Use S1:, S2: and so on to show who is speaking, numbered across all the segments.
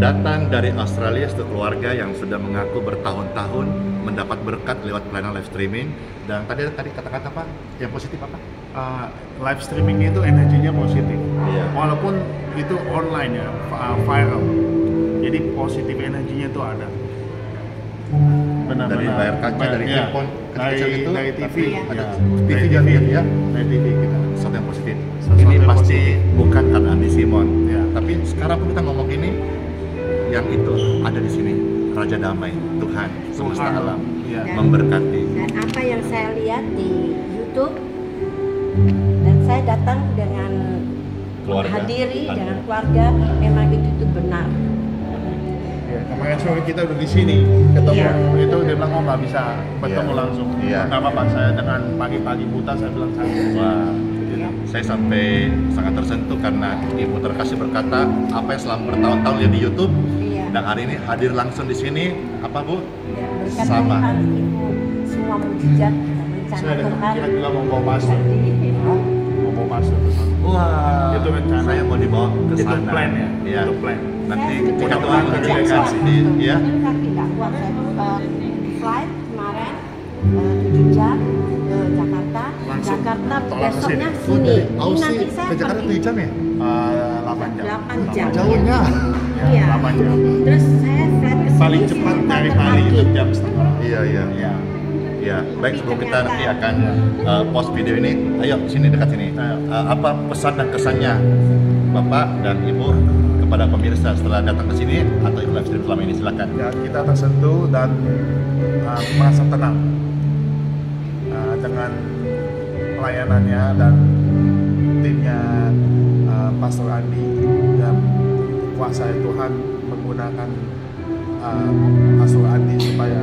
S1: Datang dari Australia satu keluarga yang sudah mengaku bertahun-tahun mendapat berkat lewat pelayanan live streaming. Dan tadi kata-kata apa? Yang positif apa?
S2: Live streaming itu energinya positif.
S1: Iya.
S2: Walaupun itu online ya, viral. Jadi positif energinya itu ada. Benar-benar.
S1: Dari layar kaca, dari
S2: ya.
S1: handphone, kecil itu,
S2: dari TV,
S1: ada
S2: ya.
S1: TV juga ya.
S2: Dari TV kita.
S1: Sesuatu yang positif.
S2: Sesuatu
S1: Ini
S2: yang
S1: pasti
S2: positif.
S1: bukan karena Andi Simon.
S2: Ya.
S1: Tapi sekarang pun kita ngomong ini, yang itu ada di sini. Raja Damai, Tuhan semesta alam,
S2: Ya.
S1: memberkati.
S3: Dan apa yang saya lihat di YouTube, dan saya datang dengan
S1: Keluarga.
S3: menghadiri dengan keluarga, memang itu benar.
S2: Ya, kemarin sore kita udah di sini ketemu,
S3: Iya.
S2: itu dia bilang nggak bisa bertemu
S1: Iya.
S2: langsung.
S1: Iya.
S2: Nggak apa-apa, saya dengan pagi-pagi buta saya bilang saya.
S1: Wah, saya sampai sangat tersentuh karena Ibu Terkasih berkata apa yang selama bertahun-tahun lihat di YouTube
S3: Iya.
S1: dan hari ini hadir langsung di sini, apa Bu?
S3: Ya, berkat
S1: Sama.
S3: Tuhan itu semua mujizat dan rencana
S2: Saya
S3: Tuhan.
S2: kita juga mau bawa pastor,
S3: Jadi,
S2: mau bawa pastor ke sana.
S1: Wah,
S2: Itu rencana.
S1: saya mau dibawa ke
S2: Itu
S1: sana.
S2: plan ya,
S1: Iya.
S2: itu plan.
S1: Nanti
S3: saya
S1: mudah-mudahan
S2: Tuhan
S1: Tuhan
S2: kerja
S1: kasih, ya.
S3: kaki nggak kuat, saya flight kemarin 7 jam ke Jakarta,
S2: Langsung
S3: Jakarta
S2: tolak ke
S3: besoknya
S2: sini.
S1: Oh,
S3: sini.
S1: dari
S3: Ini
S1: Aussie
S3: nanti saya
S1: ke Jakarta
S3: pergi
S1: 7 jam ya?
S2: 8 jam.
S3: 8 jam.
S1: Jauhnya.
S3: Iya.
S2: 8 jam.
S3: Terus saya flight ke sini.
S2: Paling cepat
S3: sekitar
S2: dari
S3: pagi.
S2: Bali itu jam setengah.
S1: Iya, iya.
S2: Ya.
S1: Ya, baik, sebelum kita
S3: ternyata-
S1: nanti akan post video ini, ayo sini dekat sini.
S2: Ayo.
S1: Apa pesan dan kesannya Bapak dan Ibu kepada pemirsa setelah datang ke sini atau ikut live stream selama ini, silakan.
S2: Ya, kita tersentuh dan merasa tenang dengan pelayanannya dan timnya Pastor Andi dan kuasa Tuhan menggunakan Pastor Andi supaya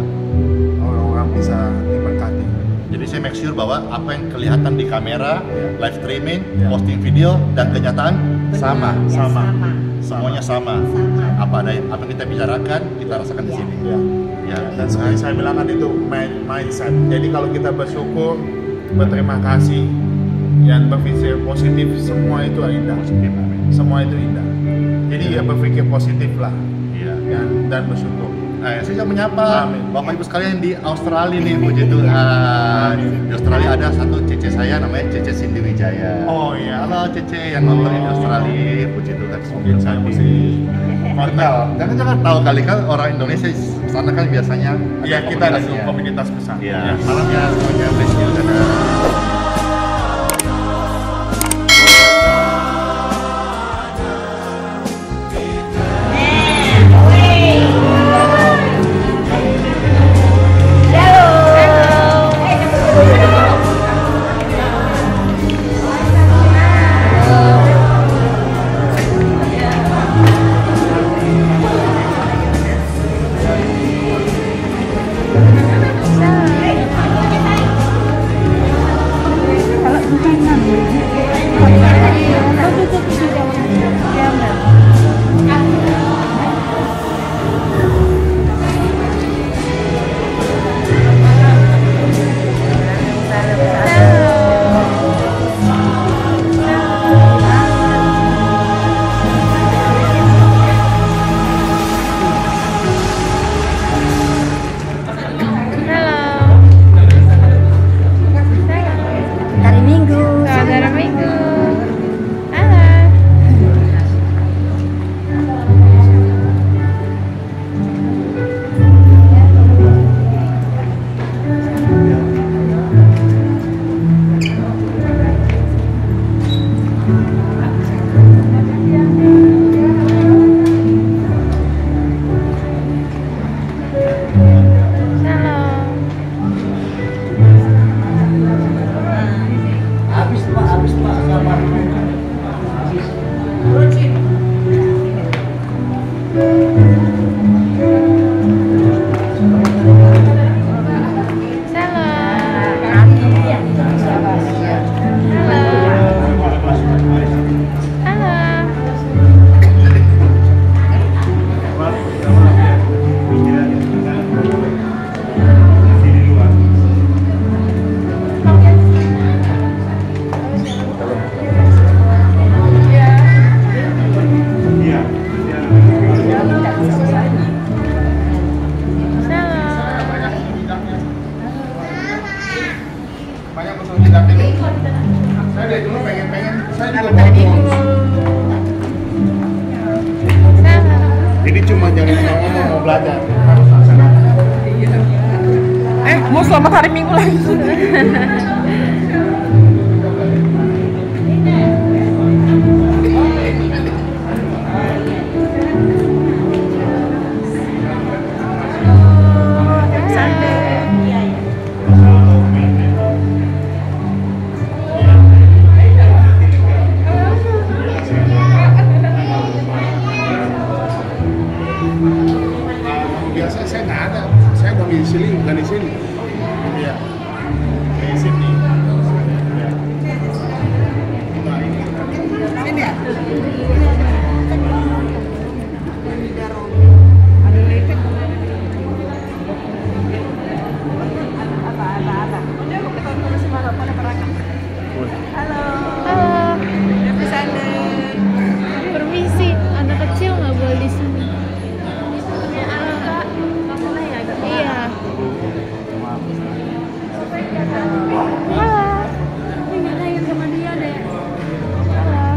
S2: orang-orang bisa diberkati.
S1: Jadi saya make sure bahwa apa yang kelihatan di kamera, live streaming,
S2: Ya.
S1: posting video dan kenyataan sama.
S3: Ya,
S2: Sama.
S3: sama.
S1: Semuanya sama.
S3: Sama.
S1: Apa yang kita bicarakan, kita rasakan di
S3: Ya.
S1: sini.
S2: Ya.
S1: Ya,
S2: Dan seperti saya bilang kan itu mindset. Jadi kalau kita bersyukur, berterima kasih, dan berpikir positif, semua itu indah.
S1: positif, amin.
S2: Semua itu indah. Jadi ya berpikir positif lah
S1: Iya.
S2: dan bersyukur.
S1: Saya juga menyapa
S2: Amin.
S1: Bapak Ibu sekalian di Australia nih, puji Tuhan. Di Australia ada satu Cece saya namanya Cece Cindy Wijaya.
S2: Oh iya.
S1: Halo Cece yang nonton di Australia, puji Tuhan.
S2: Mungkin saya mesti
S1: kenal. Jangan tahu kali kan orang Indonesia sana kan biasanya
S2: ya kita ada
S1: komunitasnya.
S2: komunitas besar.
S1: Iya. Malamnya semuanya bless you. Dadah.
S2: Jadi cuma jangan ngomong mau belajar, harus laksanakan.
S4: Mau selamat hari Minggu lagi.
S2: Biasa saya nggak ada, saya domisili bukan di sini. Iya, di sini. Nah, ini.
S4: Sini ya?
S3: Halo.
S5: Permisi, anak kecil nggak boleh di sini. Iya. Halo. Ingin sama dia deh. Halo.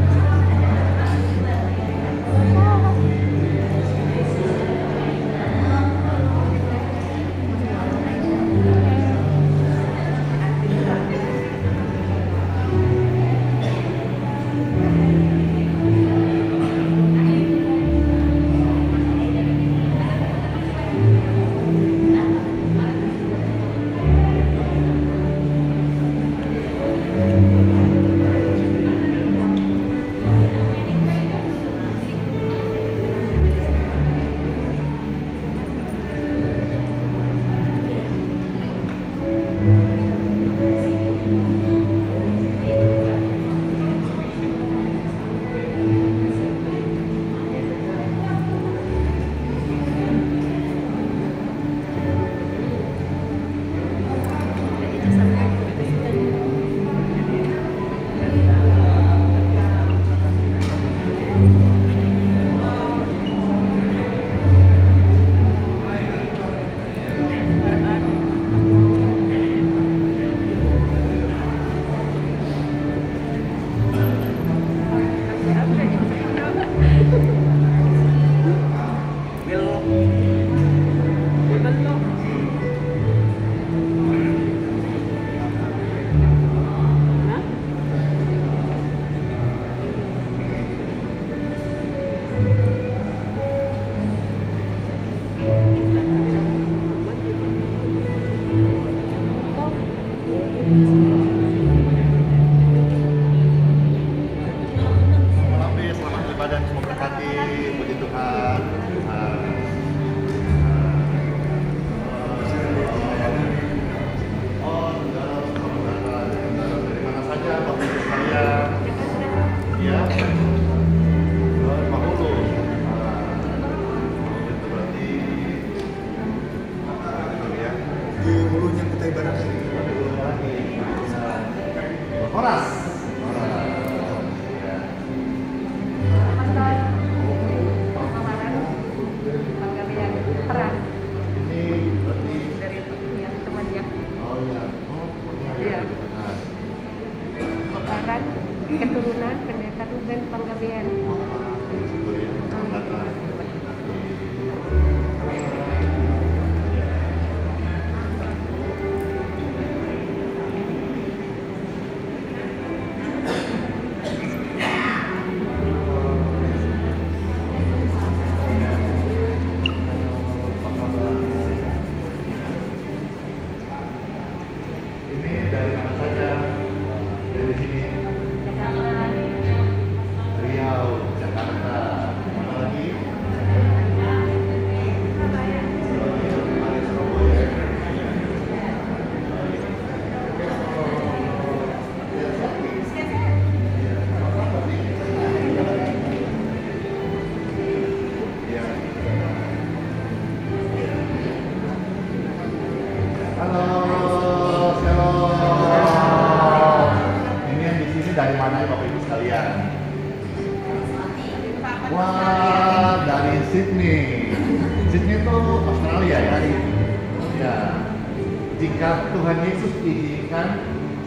S1: Selamat beribadah, semua berkati, puji Tuhan. Dari mana saja, Bapak Ibu sekalian? Ya, Pak Hulu. Itu berarti ya.
S2: Di hulunya kita ibaratkan.
S1: Horas. Ini berarti oh ya.
S3: Iya. Pekaran, keturunan pendeta Ruben Panggabean.
S1: Ini dari mana saja? Dari sini. Riau, Jakarta. Mana lagi? Halo, shalom. Ini yang di sini dari mana ya Bapak Ibu sekalian? Wah, dari Sydney. Sydney itu Australia ya? Ya. Jika Tuhan Yesus izinkan,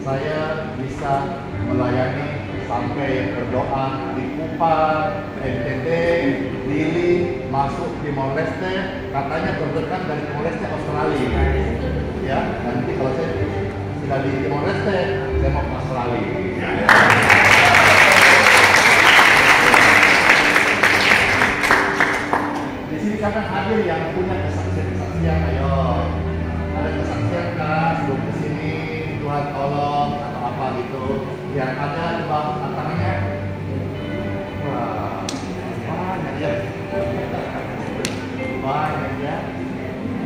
S1: saya bisa melayani sampai berdoa di Kupang, NTT, Dili, masuk Timor Leste, katanya terdekat dari Timor Leste Australia. Ya, nanti kalau saya sudah di Timor Leste, saya mau ke Australia. Ya. Di sini kan hadir yang punya kesaksian, ayo. Ada kesaksian kan, sebelum kesini Tuhan tolong atau apa gitu. Yang ada di bawah tantangannya. Wah, banyak ya. Banyak ya.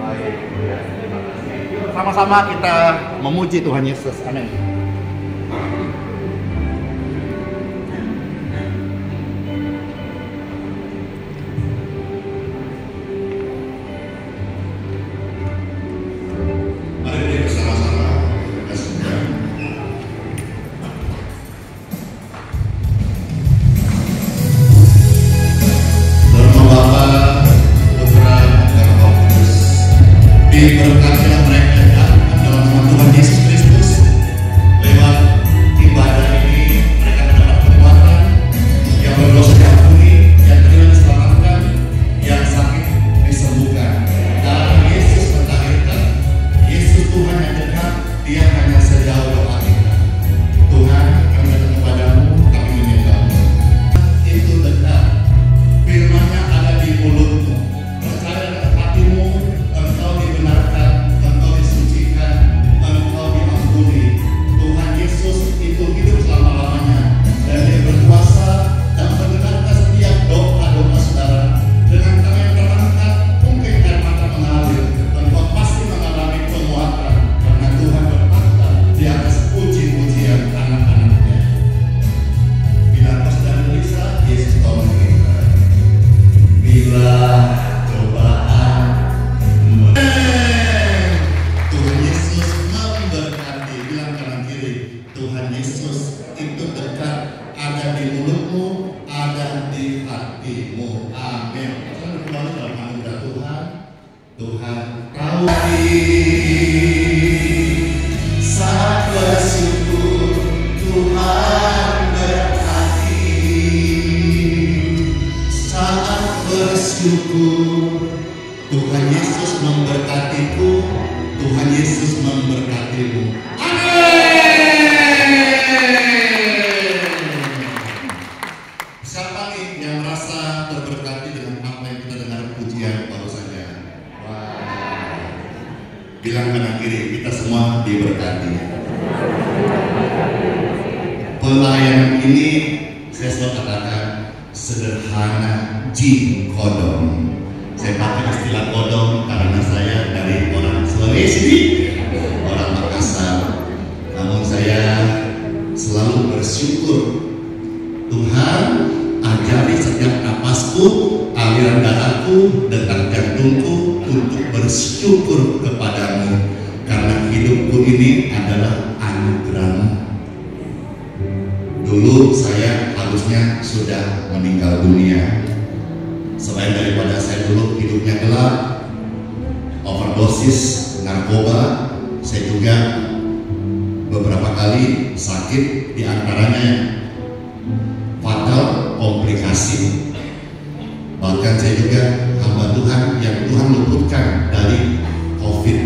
S1: Baik, ya. Terima kasih. Sama-sama kita memuji Tuhan Yesus. Amin.
S6: Diberkatilah mereka dalam nama Tuhan Yesus Kristus. Lewat ibadah ini mereka mendapat kekuatan, yang berdosa diampuni, yang terhilang diselamatkan, yang sakit disembuhkan. Darah Yesus mentahirkan. Yesus Tuhan yang dekat, Dia hanya sejauh doa kita. Tuhan, kami datang kepadamu, kami menyembahmu. Itu dekat. Firman-Nya ada di mulutmu. Percaya dengan hatimu, engkau dibenarkan, engkau disucikan, engkau diampuni. Tuhan Yesus itu hidup selama-lamanya, dan Dia berkuasa dan mendengarkan setiap doa-doa saudara. Dengan tangan yang terangkat, mungkin air mata mengalir, engkau pasti mengalami penguatan, karena Tuhan berkata di atas puji-pujian anak-anaknya. Bila kau sedang gelisah, Yesus tolong kita. Bila cobaan Tuhan Yesus memberkati. Bilang kanan kiri, Tuhan Yesus itu dekat, ada di mulutmu, ada di hatimu. Amin. Kita kembali dalam anugerah Tuhan. Tuhan tahu saat bersyukur Tuhan berkati. Saat bersyukur Tuhan Yesus memberkatiku, Tuhan Yesus memberkatimu. Amin. Siapa nih yang merasa terberkati dengan apa yang kita dengar pujian baru saja? Wah. Bilang kanan kiri, kita semua diberkati. Pelayanan ini saya selalu katakan sederhana jin kodong. Saya pakai istilah kodong karena saya dari orang Sulawesi, orang Makassar. Namun saya selalu bersyukur. Tuhan, ajari setiap napasku, aliran darahku, detak jantungku untuk bersyukur kepadamu, karena hidupku ini adalah anugerah-Mu. Dulu saya harusnya sudah meninggal dunia. Selain daripada saya dulu hidupnya gelap, overdosis narkoba, saya juga beberapa kali sakit, diantaranya fatal komplikasi. Bahkan saya juga hamba Tuhan yang Tuhan luputkan dari COVID,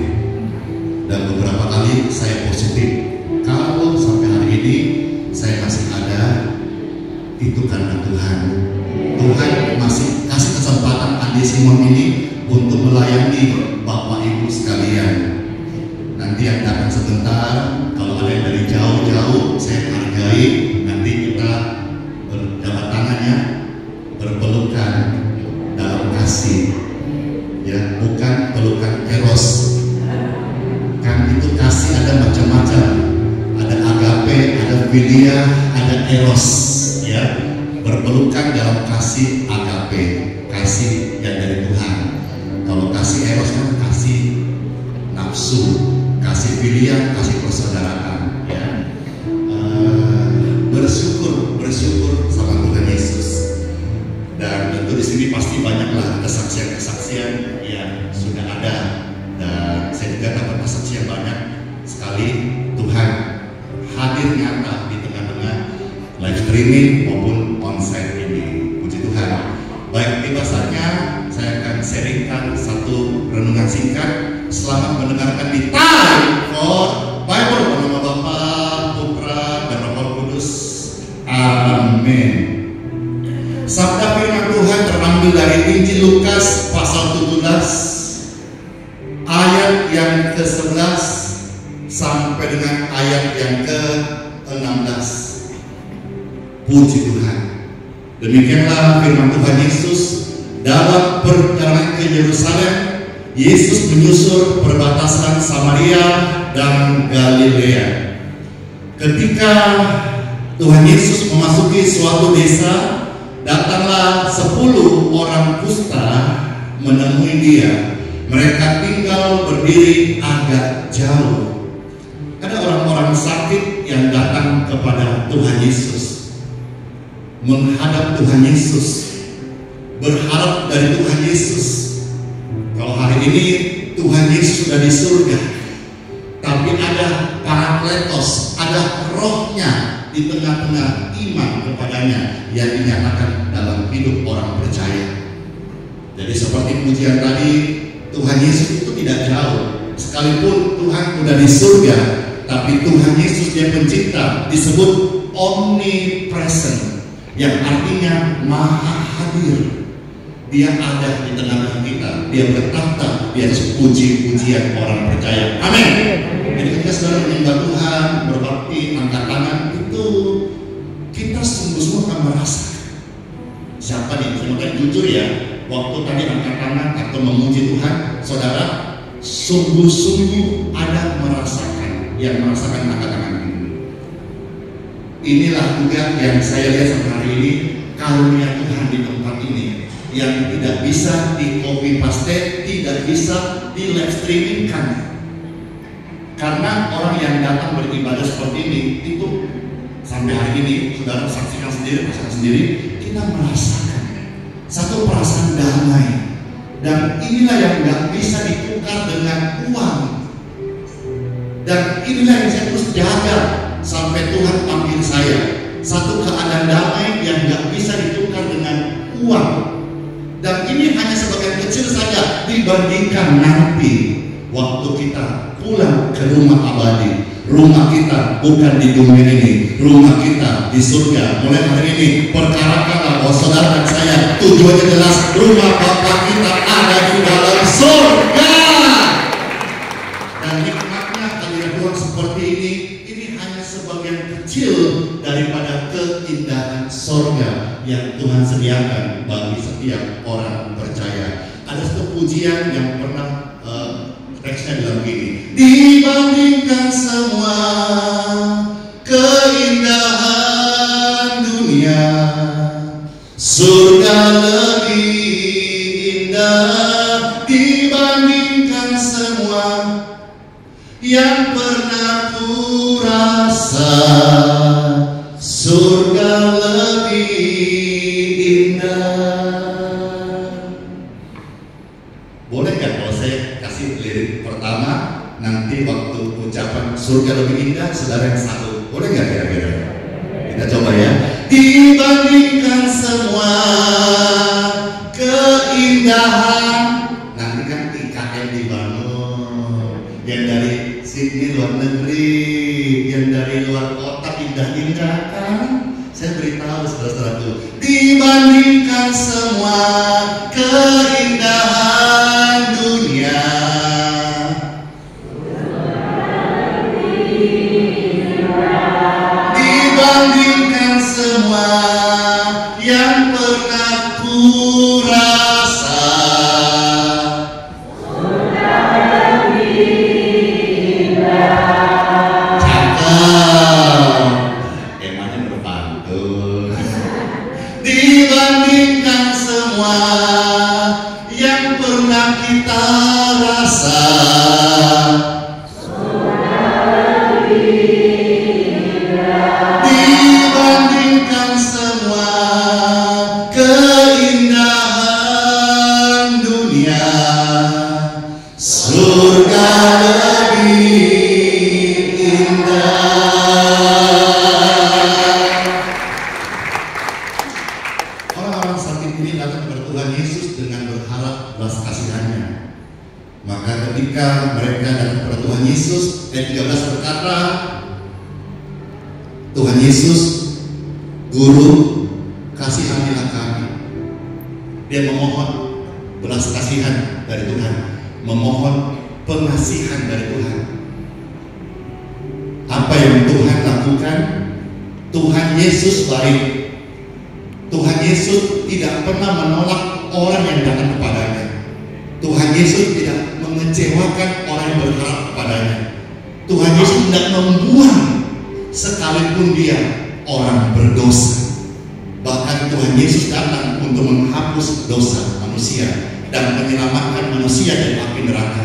S6: dan beberapa kali saya positif. Kalau sampai hari ini saya masih ada, itu karena Tuhan. Tuhan masih kasih kesempatan Andi Simon ini untuk melayani Bapak Ibu sekalian. Nanti yang datang sebentar, kalau ada yang dari jauh-jauh, saya hargai. Nanti kita berjabat tangannya, berpelukan dalam kasih, ya, bukan pelukan eros. Kan itu kasih ada macam-macam, ada agape, ada filia, ada eros, ya. Berpelukan dalam kasih agape, kasih yang dari Tuhan. Kalau kasih eros kan kasih nafsu, kasih filia, kasih persaudaraan, ya. Bersyukur sama Tuhan Yesus. Dan tentu di sini pasti banyaklah kesaksian-kesaksian yang sudah ada, dan saya juga dapat kesaksian banyak sekali Tuhan hadir nyata di tengah-tengah live streaming maupun onsite ini. Puji Tuhan. Baik, tiba saatnya saya sharingkan satu renungan singkat. Selamat mendengarkan di Time for Bible bersama Bapa, Putra, dan Roh Kudus. Amin. Sabda firman Tuhan terambil dari Injil Lukas pasal 17 ayat yang ke-11 sampai dengan ayat yang ke-16. Puji Tuhan. Demikianlah firman Tuhan Yesus dalam perjalanan ke Yerusalem. Yesus menyusur perbatasan Samaria dan Galilea. Ketika Tuhan Yesus memasuki suatu desa, datanglah 10 orang kusta menemui dia. Mereka tinggal berdiri agak jauh. Ada orang-orang sakit yang datang kepada Tuhan Yesus, menghadap Tuhan Yesus, berharap dari Tuhan Yesus. Kalau hari ini Tuhan Yesus sudah di surga, tapi ada Parakletos, ada rohnya di tengah-tengah iman kepadanya yang dinyatakan dalam hidup orang percaya. Jadi seperti pujian tadi, Tuhan Yesus itu tidak jauh. Sekalipun Tuhan sudah di surga, tapi Tuhan Yesus yang pencipta disebut omnipresent, yang artinya maha hadir. Dia ada di tengah-tengah kita, dia bertahta, dia puji-pujian orang percaya. Amin. Jadi ketika saudara menyembah Tuhan, berbakti, angkat tangan, itu kita sungguh-sungguh akan merasa siapa nih? Semoga jujur ya, waktu tadi angkat tangan atau memuji Tuhan, saudara sungguh-sungguh ada merasakan, yang merasakan angkat tangan ini. Inilah juga yang saya lihat sampai hari ini, karunia Tuhan di tempat ini, yang tidak bisa di copy paste, tidak bisa di live streamingkan. Karena orang yang datang beribadah seperti ini, itu sampai hari ini saudara saksikan sendiri, rasakan sendiri, kita merasakan satu perasaan damai. Dan inilah yang nggak bisa ditukar dengan uang. Dan inilah yang saya terus jaga sampai Tuhan panggil saya. Satu keadaan damai yang nggak bisa ditukar dengan uang. Dan ini hanya sebagian kecil saja dibandingkan nanti waktu kita pulang ke rumah abadi. Rumah kita bukan di dunia ini, rumah kita di surga. Mulai hari ini perkarakanlah bahwa saudara dan saya tujuannya jelas, rumah Bapa kita ada di dalam surga. Dan nikmatnya kehadiran Tuhan seperti ini hanya sebagian kecil daripada keindahan surga yang Tuhan sediakan bagi setiap orang percaya. Ada satu pujian yang pernah teksnya bilang begini: dibandingkan semua keindahan dunia, surga lebih indah. Dibandingkan semua yang pernah ku rasa, surga lebih indah. Boleh nggak kalau saya kasih lirik pertama, nanti waktu ucapan surga lebih indah, saudara yang satu, boleh nggak kira-kira? Kita coba ya. Dibandingkan semua keindahan, nanti kan IKN dibangun, yang dari Sydney luar negeri, yang dari luar kota indah-indah kan? Saya beritahu saudara-saudaraku, dibandingkan semua keindahan dunia, dibandingkan semua yang pernah ku rasa, dibandingkan semua yang pernah kita rasa, dibandingkan semua keindahan dunia, surga lebih indah. Orang-orang sakit ini datang kepada Tuhan Yesus Yesus dengan berharap belas kasihannya. Maka ketika mereka datang kepada Tuhan Yesus, ayat 13 berkata, Tuhan Yesus, Guru, kasihanilah kami. Dia memohon belas kasihan dari Tuhan, memohon pengasihan dari Tuhan. Apa yang Tuhan lakukan? Tuhan Yesus baik. Tuhan Yesus tidak pernah menolak orang yang datang kepadanya. Tuhan Yesus tidak mengecewakan orang yang berharap kepadanya. Tuhan Yesus tidak membuang sekalipun dia orang berdosa. Bahkan Tuhan Yesus datang untuk menghapus dosa manusia dan menyelamatkan manusia dari api neraka.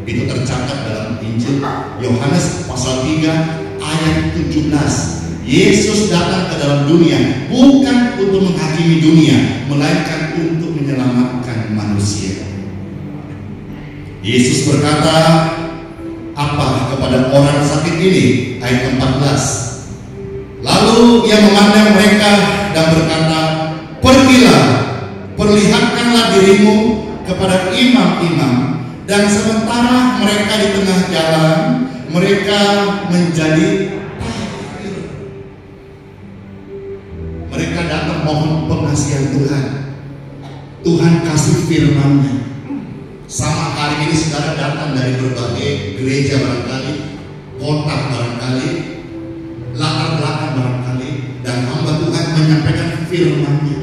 S6: Itu tercatat dalam Injil Yohanes pasal 3 ayat 17. Yesus datang ke dalam dunia bukan untuk menghakimi dunia, melainkan untuk menyelamatkan manusia. Yesus berkata apa kepada orang sakit ini? Ayat 14. Lalu ia memandang mereka dan berkata, pergilah, perlihatkanlah dirimu kepada imam-imam. Dan sementara mereka di tengah jalan, mereka menjadi tahir. Mereka datang mohon pengasihan Tuhan. Tuhan kasih firman-Nya. Sama hari ini saudara datang dari berbagai gereja barangkali, kota barangkali, latar belakang barangkali, dan hamba Tuhan menyampaikan firman-Nya.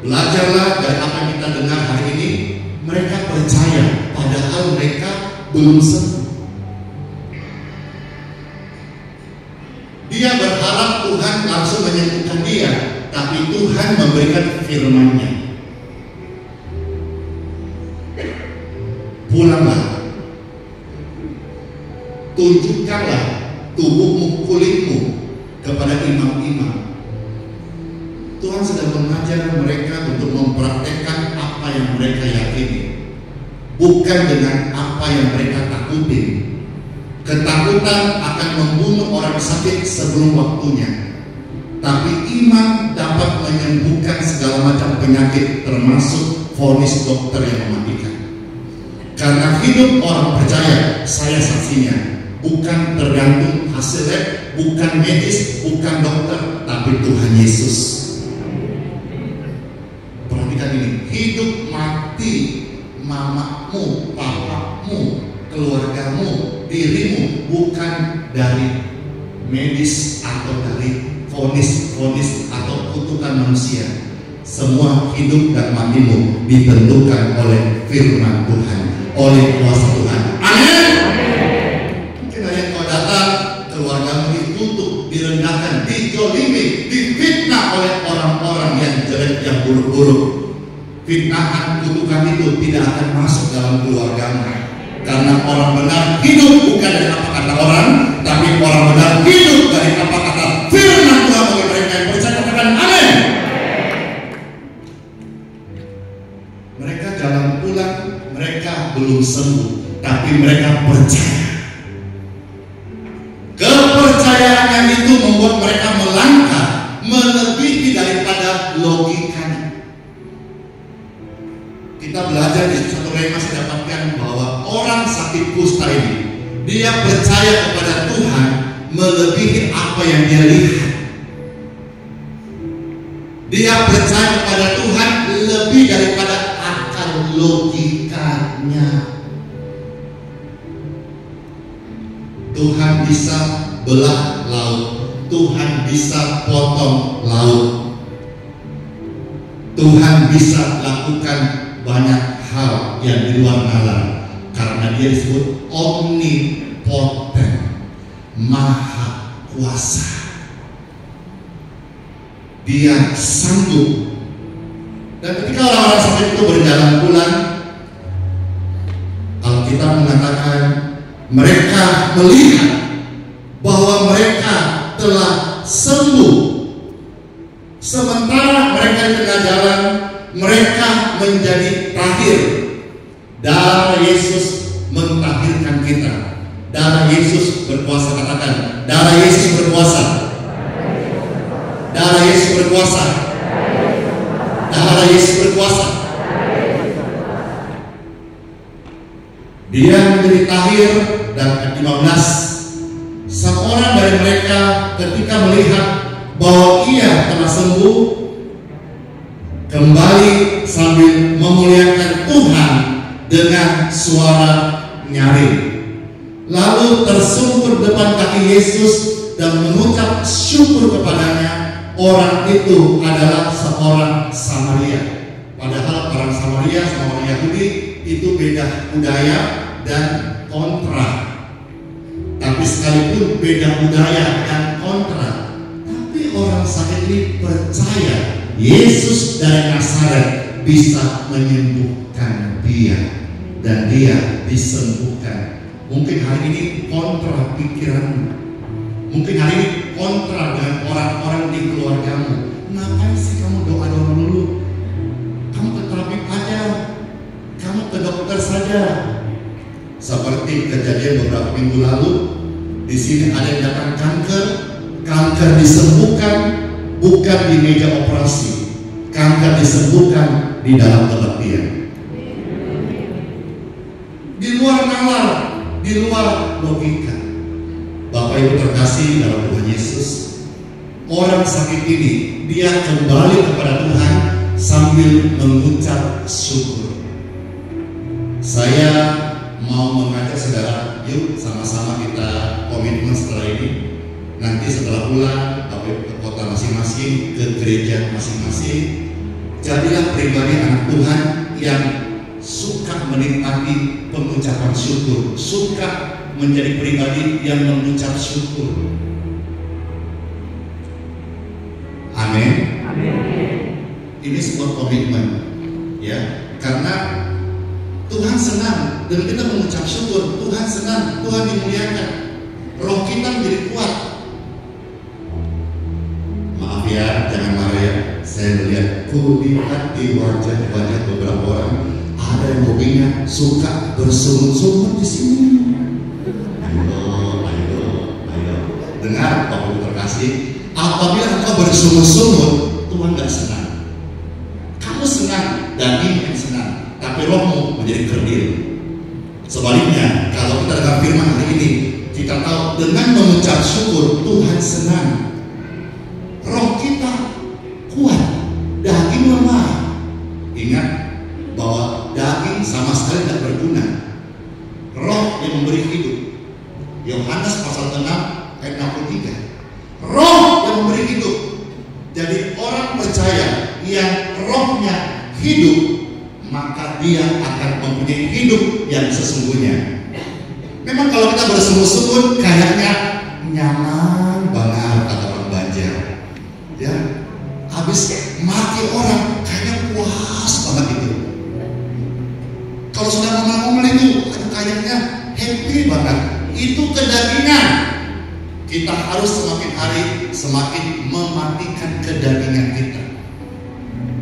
S6: Belajarlah dari apa yang kita dengar hari ini. Mereka percaya padahal mereka belum sembuh. Dia berharap Tuhan langsung menyembuhkan dia, tapi Tuhan memberikan firman-Nya. Pulanglah, tunjukkanlah tubuhmu, kulitmu kepada imam-imam. Tuhan sedang mengajar mereka untuk mempraktekkan apa yang mereka yakini, bukan dengan apa yang mereka takuti. Ketakutan akan membunuh orang sakit sebelum waktunya, tapi iman dapat menyembuhkan segala macam penyakit, termasuk vonis dokter yang mematikan. Karena hidup orang percaya, saya saksinya, bukan tergantung hasil lab, bukan medis, bukan dokter, tapi Tuhan Yesus. Perhatikan ini, hidup mati mamamu, papamu, keluargamu, dirimu, bukan dari medis atau dari vonis atau kutukan manusia. Semua hidup dan matimu ditentukan oleh firman Tuhan, oleh kuasa Tuhan. Amin. Mungkin ada yang kau datang, keluargamu ditutup, direndahkan, dijolimi, difitnah oleh orang-orang yang jelek, yang buruk-buruk. Fitnahan, kutukan itu tidak akan masuk dalam keluargamu, karena orang benar hidup bukan dari apa kata orang, tapi orang benar hidup dari apa kata firman Tuhan bagi mereka yang percaya. Katakan amin. Mereka jalan pulang, mereka belum sembuh, tapi mereka percaya. Kepercayaan itu membuat mereka melangkah melebihi daripada logikanya. Kita belajar di satu rema saya dapatkan bahwa orang sakit kusta ini, dia percaya kepada Tuhan melebihi apa yang dia lihat. Dia percaya kepada Tuhan lebih daripada akal logikanya. Tuhan bisa belah laut, Tuhan bisa potong laut, Tuhan bisa lakukan banyak hal yang di luar nalar, karena dia disebut omnipoten, maha kuasa. Dia sanggup. Dan ketika orang-orang seperti itu berjalan pulang, Alkitab mengatakan mereka melihat bahwa mereka telah sembuh. Sementara mereka di tengah jalan, mereka menjadi tahir. Darah Yesus mentahirkan kita. Darah Yesus berkuasa. Katakan, darah Yesus berkuasa. Darah Yesus berkuasa. Darah Yesus berkuasa. Dia menjadi tahir. Dan ayat 15, seorang dari mereka ketika melihat bahwa ia telah sembuh, kembali sambil memuliakan Tuhan dengan suara nyaring. Lalu tersungkur depan kaki Yesus dan mengucap syukur kepadanya. Orang itu adalah seorang Samaria. Padahal orang Samaria sama orang Yahudi itu beda budaya dan kontra. Tapi sekalipun beda budaya dan kontra, tapi orang sakit ini percaya Yesus dari Nazaret bisa menyembuhkan dia, dan dia disembuhkan. Mungkin hari ini kontra pikiranmu, mungkin hari ini kontra dengan orang-orang di keluargamu. Ngapain sih kamu doa-doa dulu? Kamu ke terapik aja, kamu ke dokter saja. Seperti kejadian beberapa minggu lalu, di sini ada yang datang kanker disembuhkan bukan di meja operasi, kanker disembuhkan di dalam tempat dia. Di luar nalar, di luar logika. Bapak Ibu terkasih dalam Tuhan Yesus, orang sakit ini dia kembali kepada Tuhan sambil mengucap syukur. Saya mau mengajak saudara, yuk sama-sama kita komitmen setelah ini. Nanti setelah pulang, Bapak Ibu ke kota masing-masing, ke gereja masing-masing, jadilah pribadi anak Tuhan yang suka menikmati pengucapan syukur, suka menjadi pribadi yang mengucap syukur. Amin. Ini sebuah komitmen, ya, karena Tuhan senang dan kita mengucap syukur. Tuhan senang, Tuhan dimuliakan, roh kita menjadi kuat. Maaf ya, jangan marah ya. Saya melihat kulihat di wajah-wajah beberapa orang, ada yang hobinya suka bersungut-sungut di sini. Ayo. Dengar, Bapak Ibu terkasih, apabila engkau bersungut-sungut, Tuhan gak senang. Kamu senang, daging yang senang, tapi rohmu menjadi kerdil. Sebaliknya, kalau kita dengar firman hari ini, kita tahu dengan mengucap syukur Tuhan senang. Roh kita kuat, daging lemah. Ingat bahwa daging sama sekali tidak berguna. Roh yang memberi hidup. Yohanes pasal 6 ayat 63. Roh yang memberi hidup. Jadi orang percaya yang rohnya hidup, maka dia akan mempunyai hidup yang sesungguhnya. Memang kalau kita bersungut-sungut kayaknya nyaman banget, kata orang Banjar, ya. Habis mati orang kayaknya puas banget itu. Kalau sudah ngomel-ngomel itu, kayaknya happy banget. Itu kedagingan. Kita harus semakin hari semakin mematikan kedagingan kita.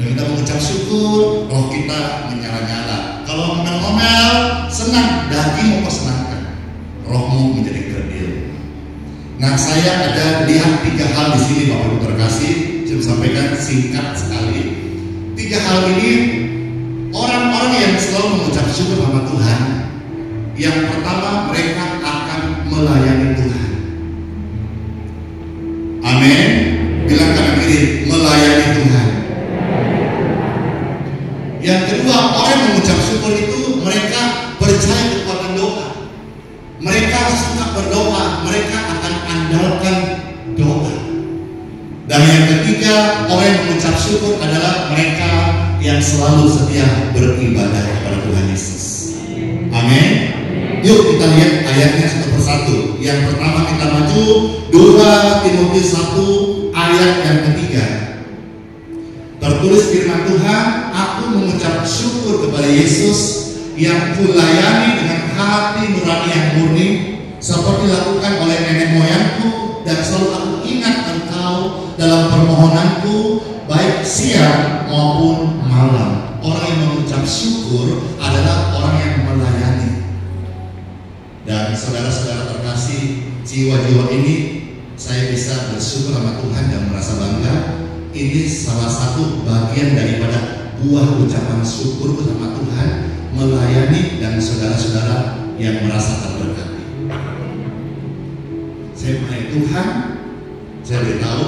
S6: Dan kita mengucap syukur, roh kita menyala-nyala. Kalau ngomel-ngomel, senang, daging mau persenangkan, rohmu menjadi kerdil. Nah, saya ada lihat 3 hal di sini, Bapak Ibu terkasih. Saya sampaikan singkat sekali. 3 hal ini orang-orang yang selalu mengucap syukur sama Tuhan. Yang pertama, mereka akan melayani Tuhan. Amin. Bilang kanan kiri, melayani Tuhan. Yang kedua, orang yang mengucap syukur itu mereka percaya kekuatan doa. Mereka suka berdoa, mereka akan andalkan doa. Dan yang ketiga, orang yang mengucap syukur adalah mereka yang selalu setia beribadah kepada Tuhan Yesus. Amin. Yuk kita lihat ayatnya satu persatu. Yang pertama kita maju 2 Timotius 1 ayat yang ketiga. Tertulis firman Tuhan, aku mengucap syukur kepada Yesus yang kulayani dengan hati nurani yang murni, seperti dilakukan oleh nenek moyangku, dan selalu aku ingat engkau dalam permohonanku, baik siang maupun malam. Orang yang mengucap syukur adalah orang yang melayani. Dan saudara-saudara terkasih, jiwa-jiwa ini saya bisa bersyukur sama Tuhan dan merasa bangga Ini salah satu bagian daripada buah ucapan syukur sama Tuhan, melayani dan saudara-saudara yang merasa terberkati. Saya melayani Tuhan, saya beritahu,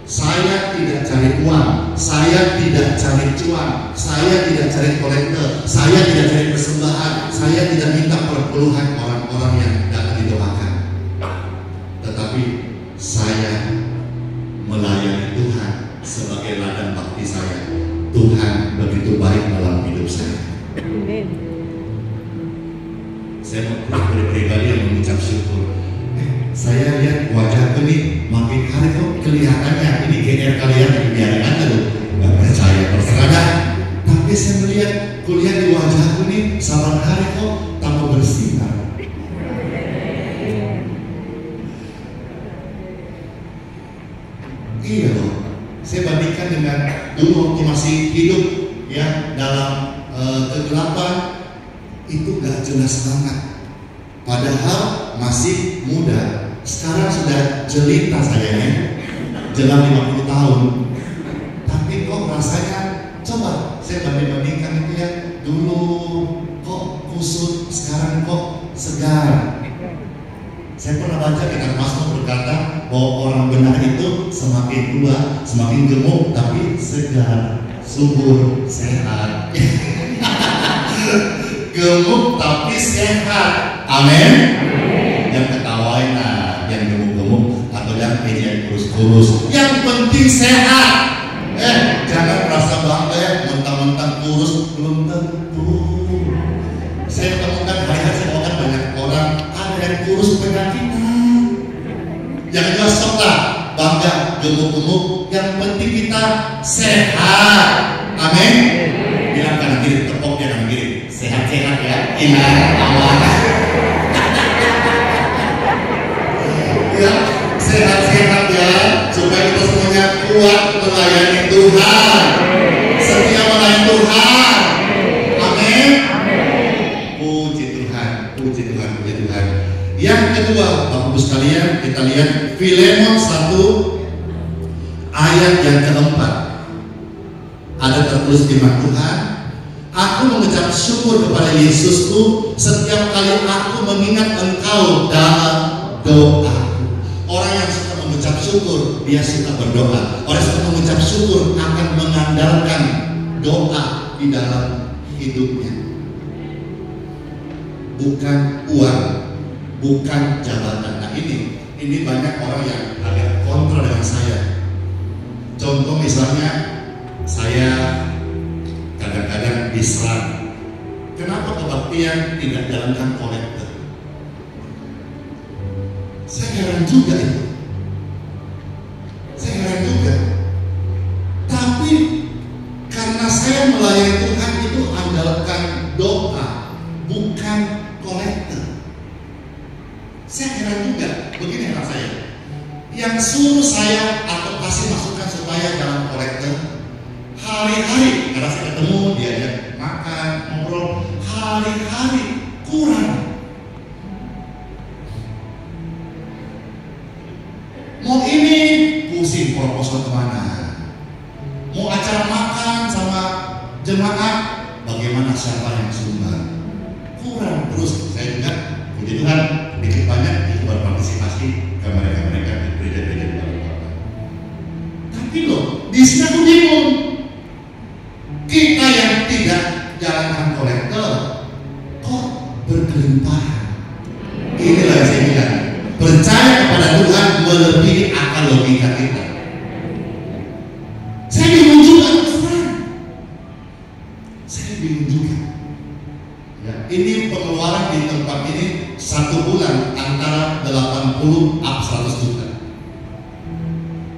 S6: saya tidak cari uang, saya tidak cari cuan, saya tidak cari kolektor, saya tidak cari persembahan, saya tidak minta perpuluhan orang-orang yang datang didoakan. Tetapi saya melayani Tuhan sebagai ladang bakti saya. Tuhan begitu baik dalam hidup saya. Saya pribadi yang mengucap syukur. Saya lihat wajah ini makin hari kok kelihatannya ini GR kalian yang biarin aja loh. Gak percaya terserah. Tapi saya melihat kuliah di wajahku ini saban hari kok tambah bersinar. Iya loh. Saya bandingkan dengan dulu waktu masih hidup ya dalam kegelapan, itu gak jelas banget. Padahal masih muda. Sekarang sudah jelita sayanya, jelang 50 tahun. Tapi kok rasanya, coba saya bandingkan itu ya, dulu kok kusut, sekarang kok segar. Saya pernah baca kitab Mazmur berkata bahwa orang benar itu semakin tua, semakin gemuk, tapi segar, subur, sehat. Gemuk tapi sehat. Amin. Yang ketawain nah, yang gemuk-gemuk atau yang yang kurus-kurus. Yang penting sehat. Jangan merasa bangga ya, mentang-mentang kurus belum tentu. Saya temukan hari-hari saya bawakan banyak orang ada yang kurus penyakitnya. Jangan nyosok lah, bangga gemuk-gemuk. Yang penting kita sehat. Amin. Bilang kanan kiri, tepuk dia kanan kiri. Sehat-sehat ya. Ingat Allah. Ya, sehat-sehat ya, supaya kita semuanya kuat melayani Tuhan. Setia melayani Tuhan. Amin. Puji Tuhan, puji Tuhan, puji Tuhan. Yang kedua, Bapak Ibu sekalian, kita lihat Filemon 1 ayat yang keempat. Ada tertulis firman Tuhan, aku mengucap syukur kepada Yesusku setiap kali aku mengingat engkau dalam doa. Orang yang suka mengucap syukur, dia suka berdoa. Orang yang suka mengucap syukur akan mengandalkan doa di dalam hidupnya. Bukan uang, bukan jabatan. Nah ini banyak orang yang agak kontra dengan saya. Contoh misalnya, saya kadang-kadang diserang. Kenapa kebaktian tidak jalankan kolektor? Saya heran juga itu. Saya heran juga. Tapi karena saya melayani Tuhan itu andalkan doa, bukan kolektor. Saya heran juga. Begini heran saya. Yang suruh saya atau kasih masukan supaya dalam kolektor, hari-hari karena saya ketemu diajak makan, ngobrol, hari-hari kurang. Mau ini pusing proposal kemana? Mau acara makan sama jemaat, bagaimana siapa yang sumbang? Kurang. Terus saya juga, puji Tuhan, dikit banyak ikut berpartisipasi ke mereka-mereka di gereja-gereja di Balikpapan. Tapi loh, di sini aku bingung. Kita yang tidak jalankan kolektor, kok berkelimpahan? Inilah yang saya bilang. Percaya kepada Tuhan melebihi akal logika kita. Saya bingung juga, saya bingung juga. Ya, ini pengeluaran di tempat ini 1 bulan antara 80 up 100 juta.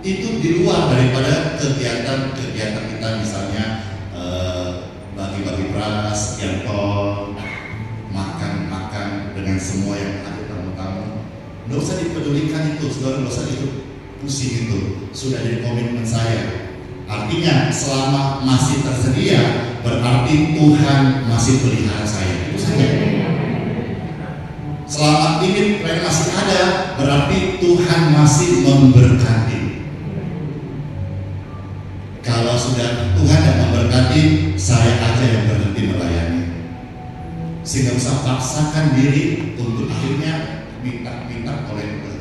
S6: Itu di luar daripada kegiatan-kegiatan kita, misalnya bagi-bagi beras, sekian ton, makan-makan dengan semua yang ada tamu-tamu. Nggak usah dipedulikan itu, saudara, nggak usah itu pusing itu. Sudah jadi komitmen saya. Artinya selama masih tersedia, berarti Tuhan masih pelihara saya. Itu saja. Selama ini masih ada, berarti Tuhan masih memberkati. sudah Tuhan yang memberkati, saya aja yang berhenti melayani. Sehingga usah paksakan diri untuk akhirnya minta kolektor.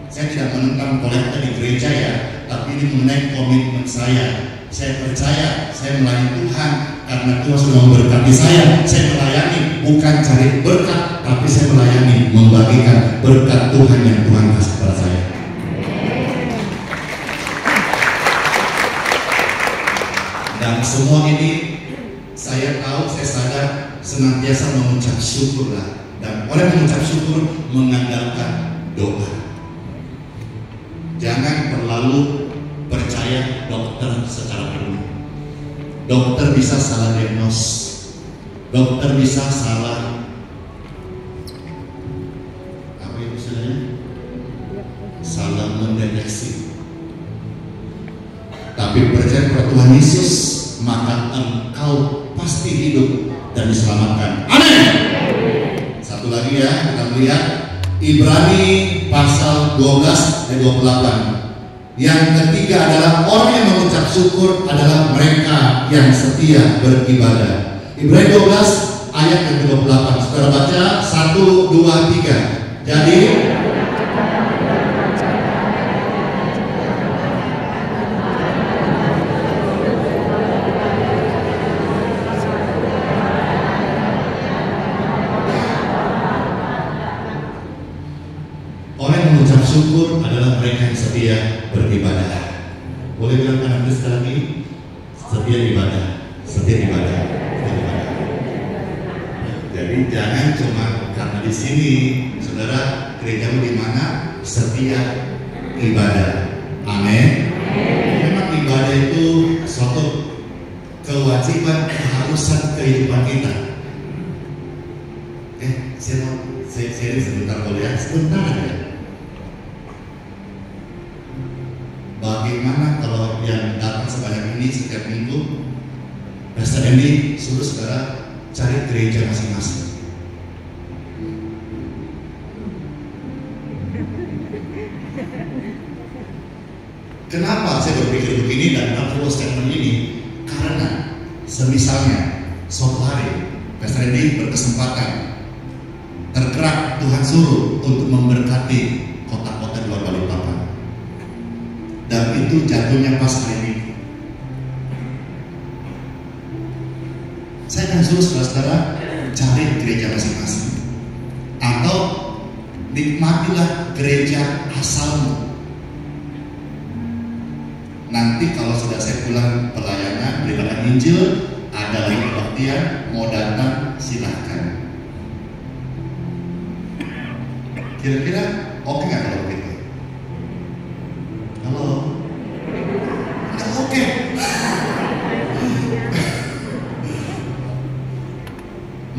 S6: Saya tidak menentang kolektor di gereja ya, tapi ini mengenai komitmen saya. Saya percaya, saya melayani Tuhan karena Tuhan sudah memberkati saya melayani bukan cari berkat, tapi saya melayani membagikan berkat Tuhan yang Tuhan kasih kepada saya. Dan semua ini saya tahu, saya sadar senantiasa mengucap syukurlah, dan oleh mengucap syukur mengandalkan doa. Jangan terlalu percaya dokter secara penuh. Dokter bisa salah diagnos, dokter bisa salah apa itu istilahnya, salah mendeteksi. Tapi percaya kepada Tuhan Yesus, maka engkau pasti hidup dan diselamatkan. Amin. Satu lagi ya, kita melihat Ibrani pasal 12 ayat 28. Yang ketiga adalah orang yang mengucap syukur adalah mereka yang setia beribadah. Ibrani 12 ayat yang ke-28. Saudara baca 1, 2, 3. Jadi orang yang mengucap syukur adalah mereka yang setia beribadah. Boleh bilang kanan sekali lagi? Setia ibadah, setia ibadah, setia ibadah. Jadi jangan cuma karena di sini, saudara, gerejamu di mana? Setia ibadah. Amin. Memang ibadah itu suatu kewajiban, keharusan kehidupan kita. Saya sebentar boleh ya? Sebentar aja. Bagaimana kalau yang datang sebanyak ini setiap minggu, Pastor Andy suruh saudara cari gereja masing-masing. Kenapa saya berpikir begini dan full statement ini? Karena semisalnya suatu hari Pastor Andy berkesempatan tergerak Tuhan suruh untuk memberkati kota-kota di luar Balikpapan. Dan itu jatuhnya pas hari Minggu. Saya akan suruh saudara-saudara cari gereja masing-masing, atau nikmatilah gereja asalmu. Nanti kalau sudah saya pulang pelayanan beribadah Injil, ada lagi kebaktian, mau datang silahkan. Kira-kira oke nggak kalau begitu? Halo? Nggak oke.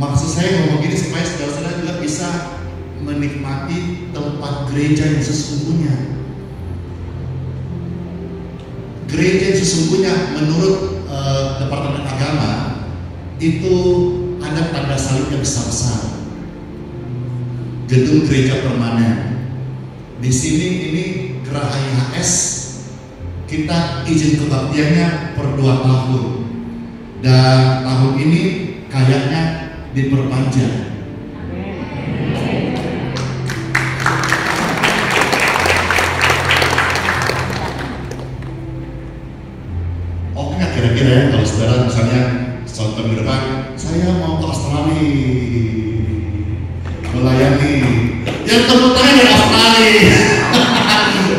S6: Maksud saya ngomong gini supaya saudara-saudara juga bisa menikmati tempat gereja yang sesungguhnya. Gereja yang sesungguhnya menurut Departemen Agama itu ada tanda salibnya besar-besar. Gedung gereja permanen. Di sini ini Geraha IHS, kita izin kebaktiannya per 2 tahun, dan tahun ini kayaknya diperpanjang. Oke nggak kira-kira ya kalau saudara misalnya contoh di depan, saya mau ke Australia melayani, yang tepuk tangan dari Australia.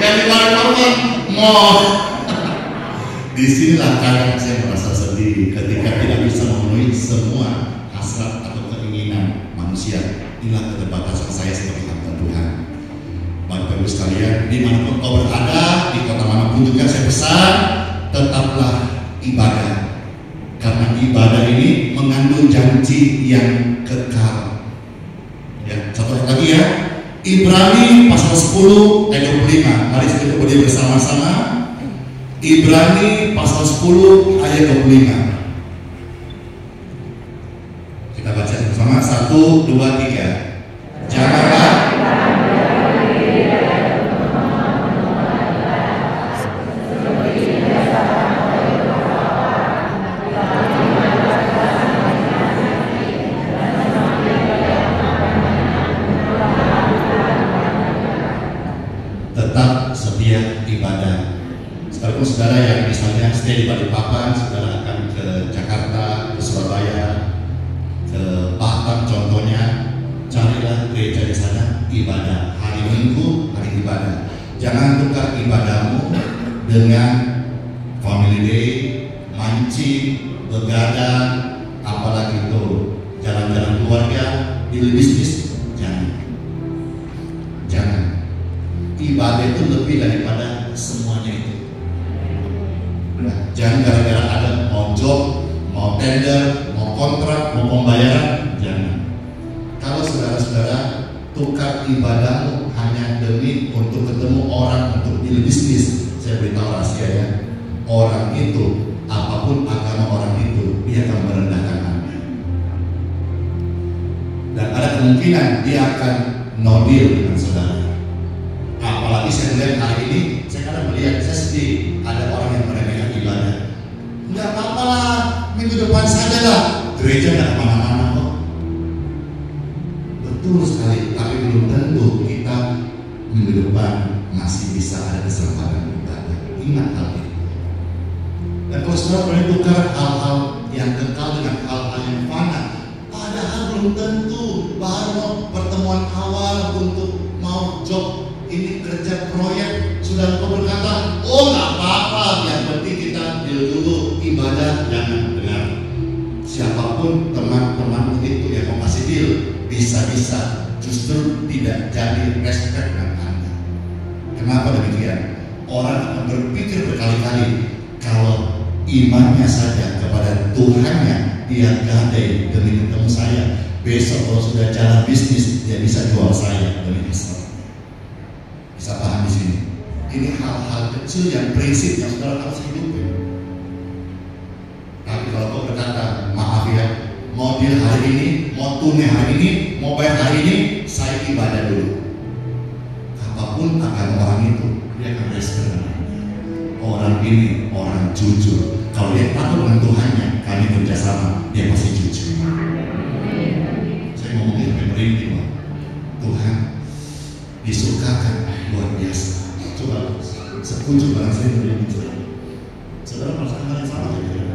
S6: Yang di Balikpapan mau. Disinilah kadang saya merasa sedih ketika tidak bisa memenuhi semua hasrat atau keinginan manusia. Inilah keterbatasan saya sebagai hamba Tuhan. Bapak Ibu sekalian, dimanapun kau berada, di kota manapun juga saya pesan, tetaplah ibadah. Karena ibadah ini mengandung janji yang kekal. Ya, satu lagi ya. Ibrani pasal 10 ayat 25. Mari kita berdiri bersama-sama. Ibrani pasal 10 ayat 25. Kita baca bersama. 1, 2, 3. Janganlah saya di Balikpapan, saudara akan ke Jakarta, ke Surabaya, ke Batam contohnya, carilah gereja di sana, ibadah hari Minggu, hari ibadah. Jangan tukar ibadahmu dengan family day, mancing, begadang, apalagi itu jalan-jalan keluarga, deal bisnis. Jangan. Ibadah itu lebih daripada semuanya itu. Jangan gara-gara ada mau job, mau tender, mau kontrak, mau pembayaran, jangan. Kalau saudara-saudara tukar ibadahmu hanya demi untuk ketemu orang, untuk deal bisnis, saya beritahu rahasia ya, orang itu, apapun agama orang itu, dia akan merendahkan Anda. Dan ada kemungkinan dia akan no deal dengan saudara. Apalagi saya melihat hari ini, saya kadang melihat, saya sedih, ada orang yang meremehkan ibadah. Enggak apa-apa lah, minggu depan saja lah, gereja nggak kemana-mana kok. Betul sekali, tapi belum tentu kita minggu depan masih bisa ada kesempatan ibadah. Ingat hal itu. Dan kalau saudara boleh tukar hal-hal yang kekal dengan hal-hal yang fana, padahal belum tentu. Baru pertemuan awal untuk mau job ini, kerja proyek, sudah kau berkata, oh nggak apa-apa, yang penting kita deal dulu, ibadah jangan dengar. Siapapun teman-teman itu yang mau kasih deal, bisa-bisa justru tidak jadi respect dengan Anda. Kenapa demikian? Orang akan berpikir berkali-kali, kalau imannya saja kepada Tuhannya dia gadai demi ketemu saya, besok kalau sudah jalan bisnis dia bisa jual saya demi Islam. Bisa paham di sini? Ini hal-hal kecil yang prinsip yang saudara harus hidupin. Tapi kalau kau berkata, maaf ya, mau deal hari ini, mau tunai hari ini, mau bayar hari ini, saya ibadah dulu. Apapun agama orang itu, dia akan respect. Orang ini orang jujur. Kalau dia takut dengan Tuhannya, kami kerjasama, dia pasti jujur. Saya ngomongin pemerintah, Tuhan disukakan luar biasa. Coba sepucuk barang saya beri bicara. Saudara merasakan hal yang sama saja.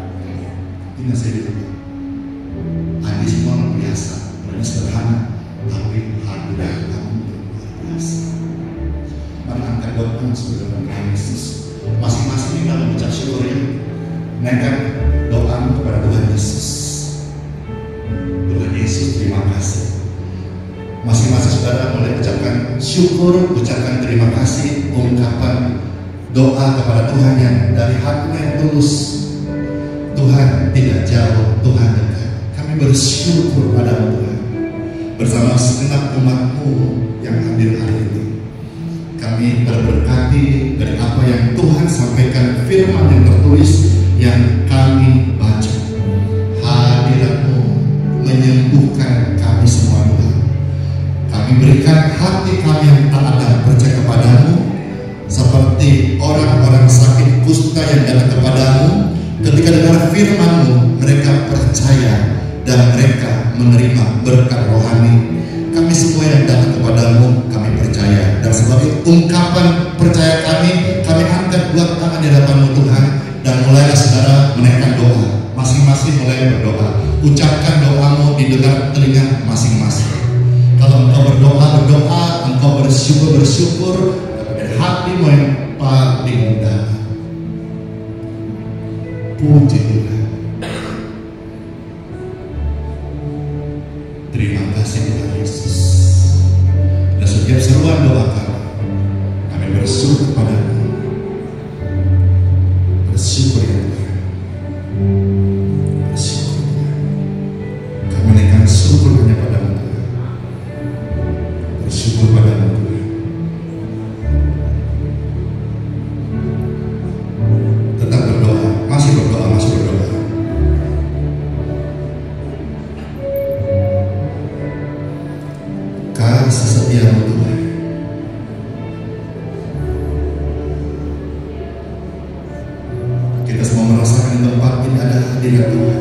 S6: Ini saya gitu. Andi semua luar biasa, orangnya sederhana, tapi hati dan kamu luar biasa. Mari angkat doa saudara Tuhan Yesus. Masing-masing ini dalam ucap syukur ya. Naikkan doamu kepada Tuhan Yesus. Tuhan Yesus, terima kasih. Masing-masing saudara boleh ucapkan syukur, ucapkan terima kasih, ungkapan doa kepada Tuhan yang dari hati yang tulus. Tuhan tidak jauh, Tuhan dekat. Kami bersyukur padamu Tuhan, bersama segenap umat-Mu yang hadir hari ini. Kami terberkati dari apa yang Tuhan sampaikan, firman yang tertulis yang kami baca. Hadirat-Mu menyembuhkan kami semua Tuhan. Kami berikan hati kami yang taat dan percaya kepadamu, seperti orang-orang sakit kusta yang datang kepadamu. Ketika dengar firman-Mu, mereka percaya dan mereka menerima berkat rohani. Kami semua yang datang kepadamu, kami percaya. Dan sebagai ungkapan percaya kami angkat dua tangan di hadapan-Mu Tuhan. Dan mulailah saudara menaikkan doa. Masing-masing mulai berdoa. Ucapkan doamu didengar telinga masing-masing. Kalau engkau berdoa, engkau bersyukur dari hatimu yang paling dalam. Puji Tuhan. Terima kasih Tuhan Yesus. Dan setiap seruan doa kami bersyukur kepadamu. Bersyukur ya Tuhan. Bersyukur Tuhan. Kami naikkan syukur hanya padamu Tuhan. Bersyukur padamu Tuhan. Tetap berdoa, masih berdoa. Kasih setiamu Tuhan. Kita semua merasakan di tempat ini ada hadirat Tuhan.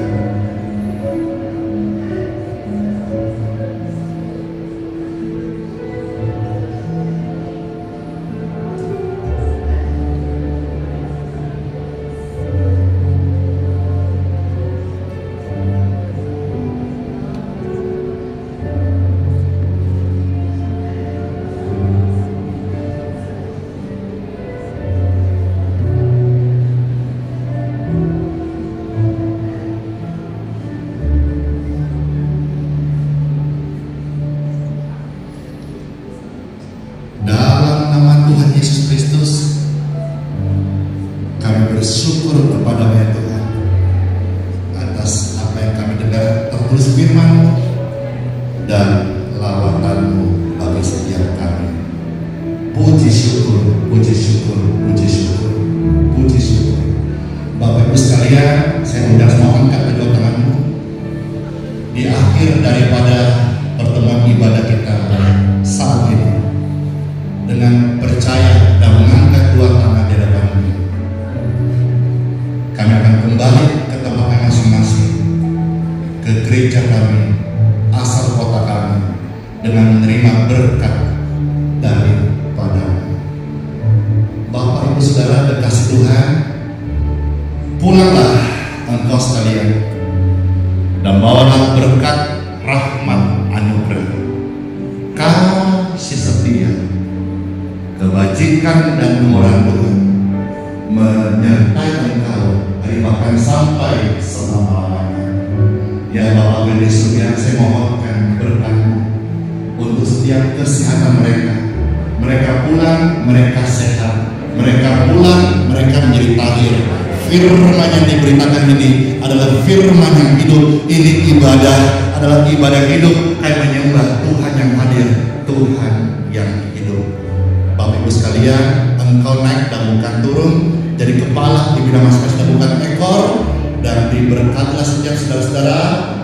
S6: firman-Mu dan lawatanmu bagi setiap kami. Puji syukur, puji syukur, puji syukur, puji syukur. Bapak Ibu sekalian, saya undang semua angkat kedua tanganmu. Di akhir daripada pertemuan ibadah kita saat ini, dengan percaya dan mengangkat dua tangan di hadapan-Mu, kami akan kembali ke tempatnya masing-masing, ke gereja kami, asal kota kami, dengan menerima berkat daripada-Mu. Bapak Ibu Saudara kekasih Tuhan, pulanglah engkau sekalian dan bawalah berkat, rahmat, anugerah, kasih setia, kebajikan dan kemurahan Tuhan menyertai engkau dari bahkan sampai selama-lamanya. Ya Bapa di surga, saya mohonkan berkat-Mu untuk setiap kesehatan mereka. Mereka pulang, mereka sehat. Mereka pulang, mereka menjadi tahir. Firman yang diberitakan ini adalah firman yang hidup. Ini ibadah adalah ibadah hidup. Kayak menyembah Tuhan yang hadir, Tuhan yang hidup. Bapak Ibu sekalian, engkau naik dan bukan turun, jadi kepala di bidang masing-masing dan bukan ekor, dan diberkatilah setiap saudara-saudara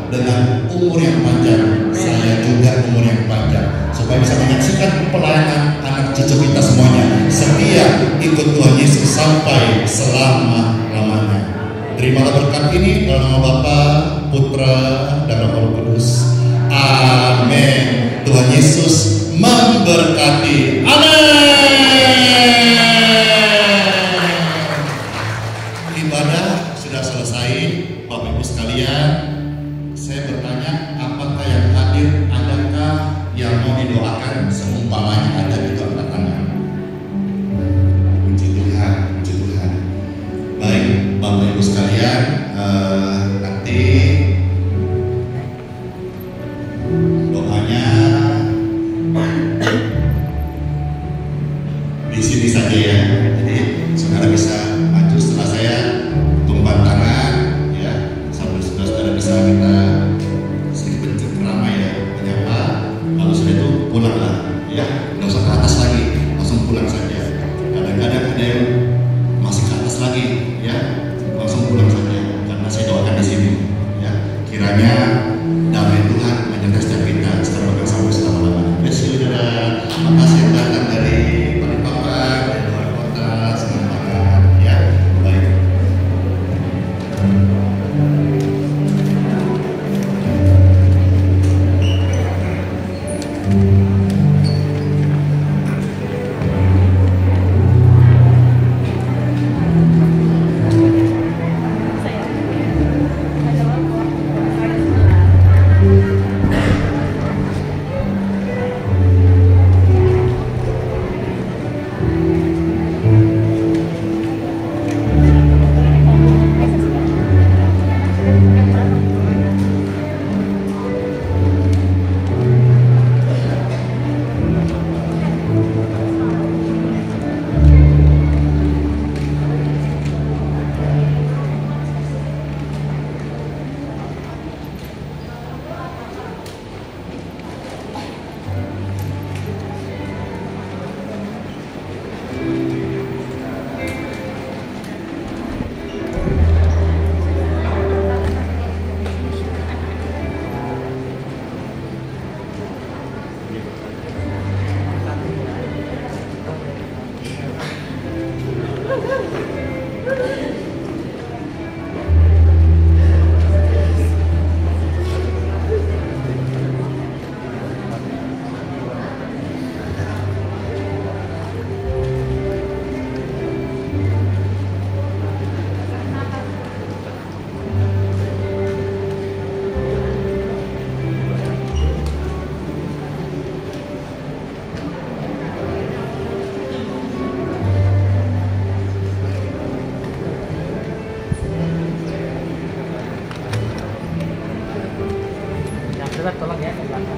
S6: dengan umur yang panjang. Saya juga umur yang panjang, supaya bisa menyaksikan pelayanan anak cucu kita semuanya setia ikut Tuhan Yesus sampai selama-lamanya. Terimalah berkat ini dalam nama Bapa, Putra, dan Roh Kudus. Amin. Tuhan Yesus memberkati. Amin. Ibadah sudah selesai, Bapak Ibu sekalian. Saya bertanya, apakah yang hadir, adakah yang mau didoakan seumpamanya ada di angkat tangan? Puji Tuhan, puji Tuhan. Baik, Bapak Ibu sekalian, nanti doanya di sini saja ya. Jadi saudara bisa maju setelah saya, tumpang tangan ya, sambil saudara bisa kita sedikit bercengkrama ya, menyapa. Lalu setelah itu pulanglah ya, nggak usah ke atas lagi, langsung pulang saja. Kadang-kadang ada yang masih ke atas lagi ya, langsung pulang saja karena saya doakan di sini ya. Kiranya damai Tuhan menyertai setiap kita sekarang sampai selama-lamanya. Saudara, makasih yang datang dari Balikpapan, dari luar kota, senang banget ya. Baik.
S7: Coba tolong ya ke belakang.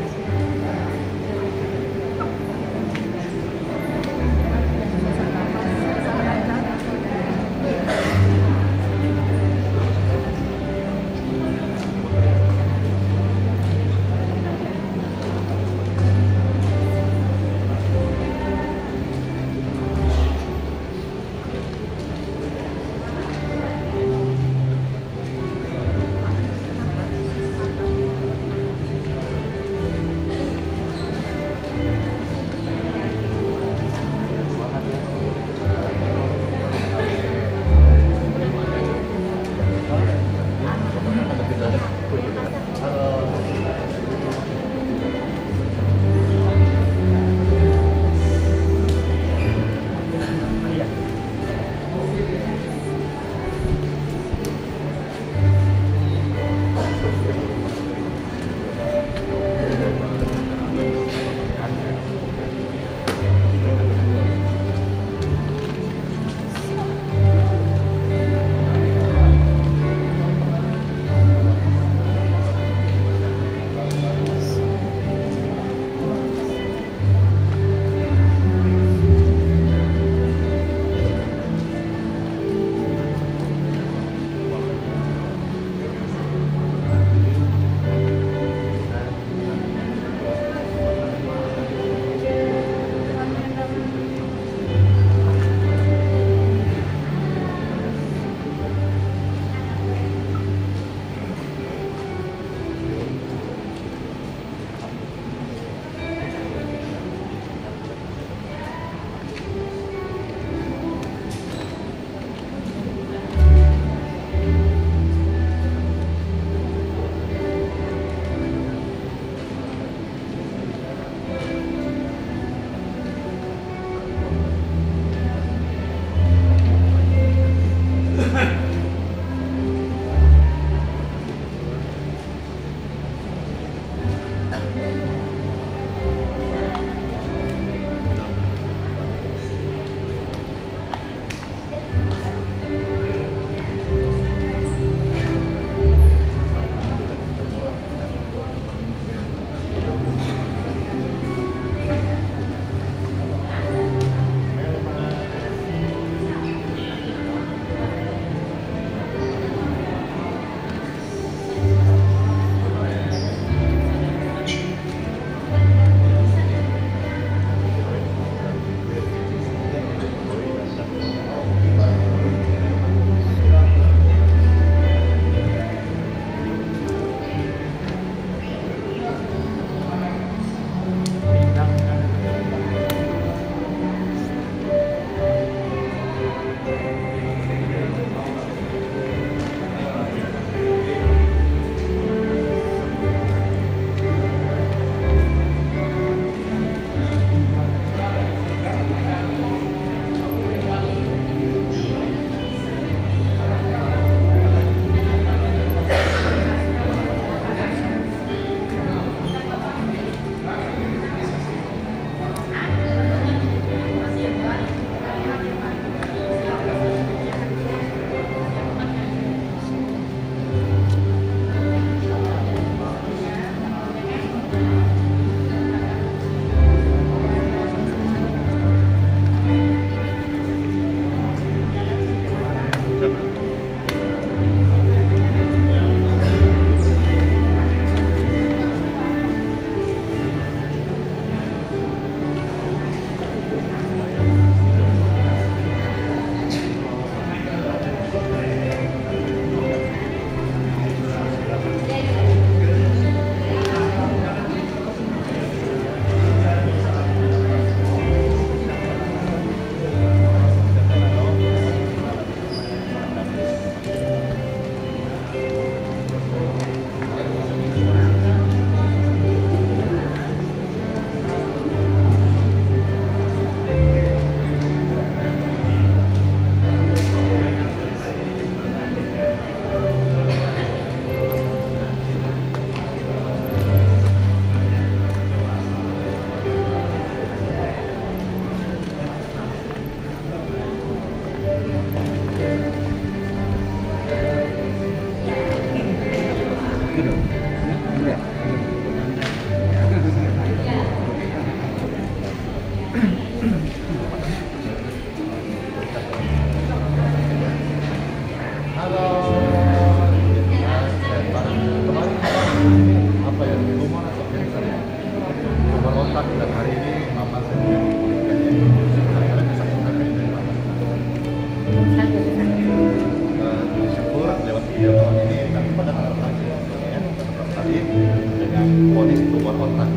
S1: kontak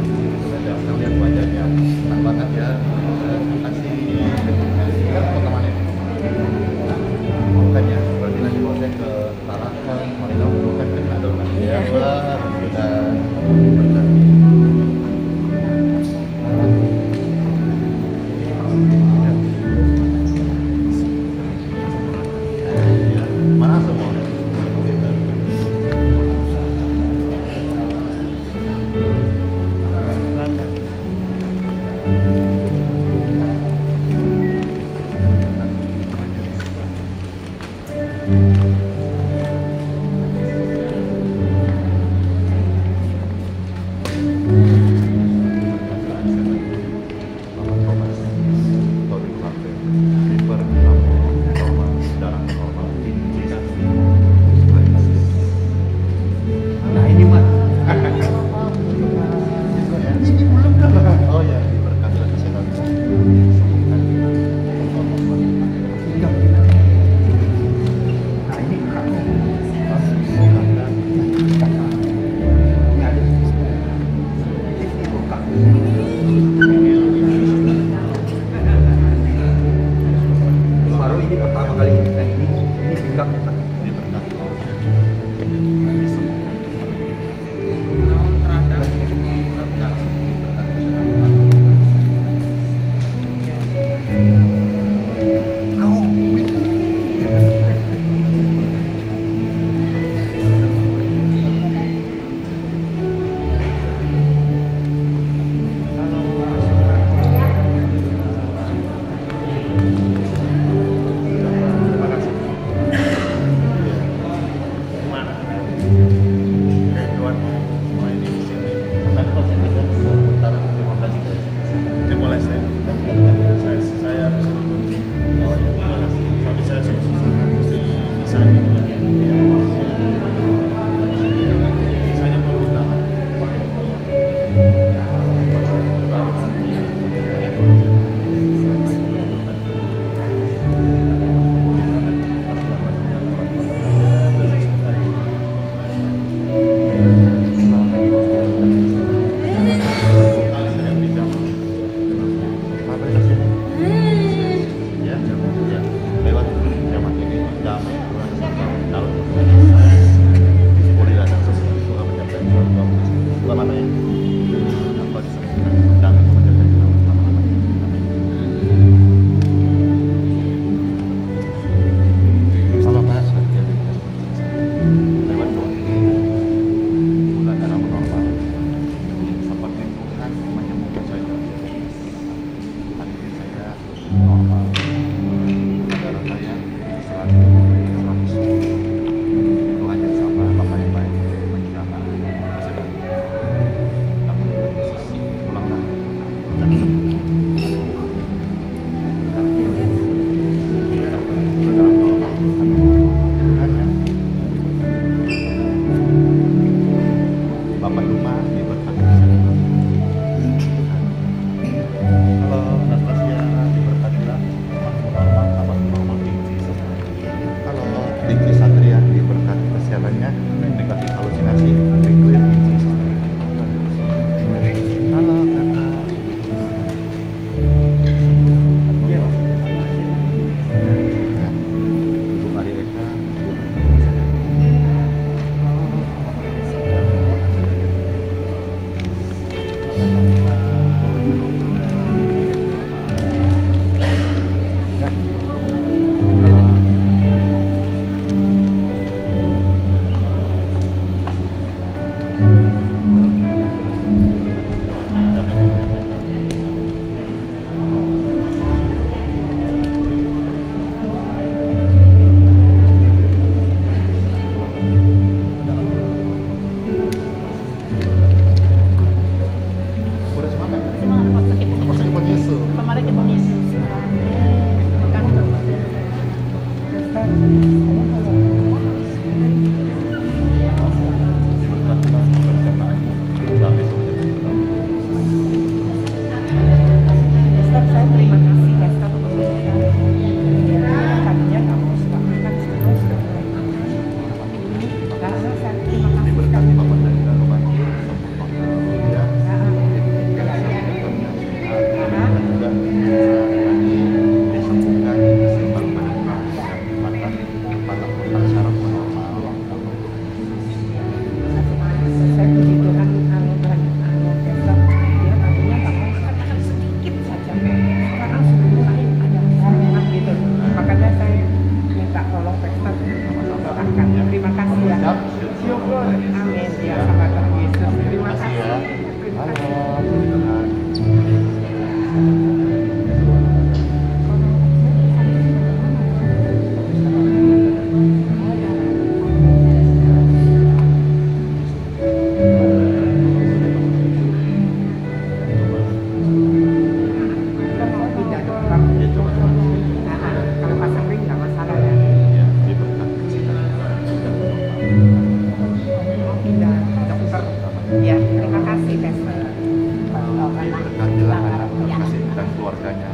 S1: sudah jelaskan lihat wajahnya senang banget ya. Terima kasih. Kan teman-teman ini makanya berarti nanti kalau saya ke Tarakan Marina bukan kan ada orang ya sudah mana semua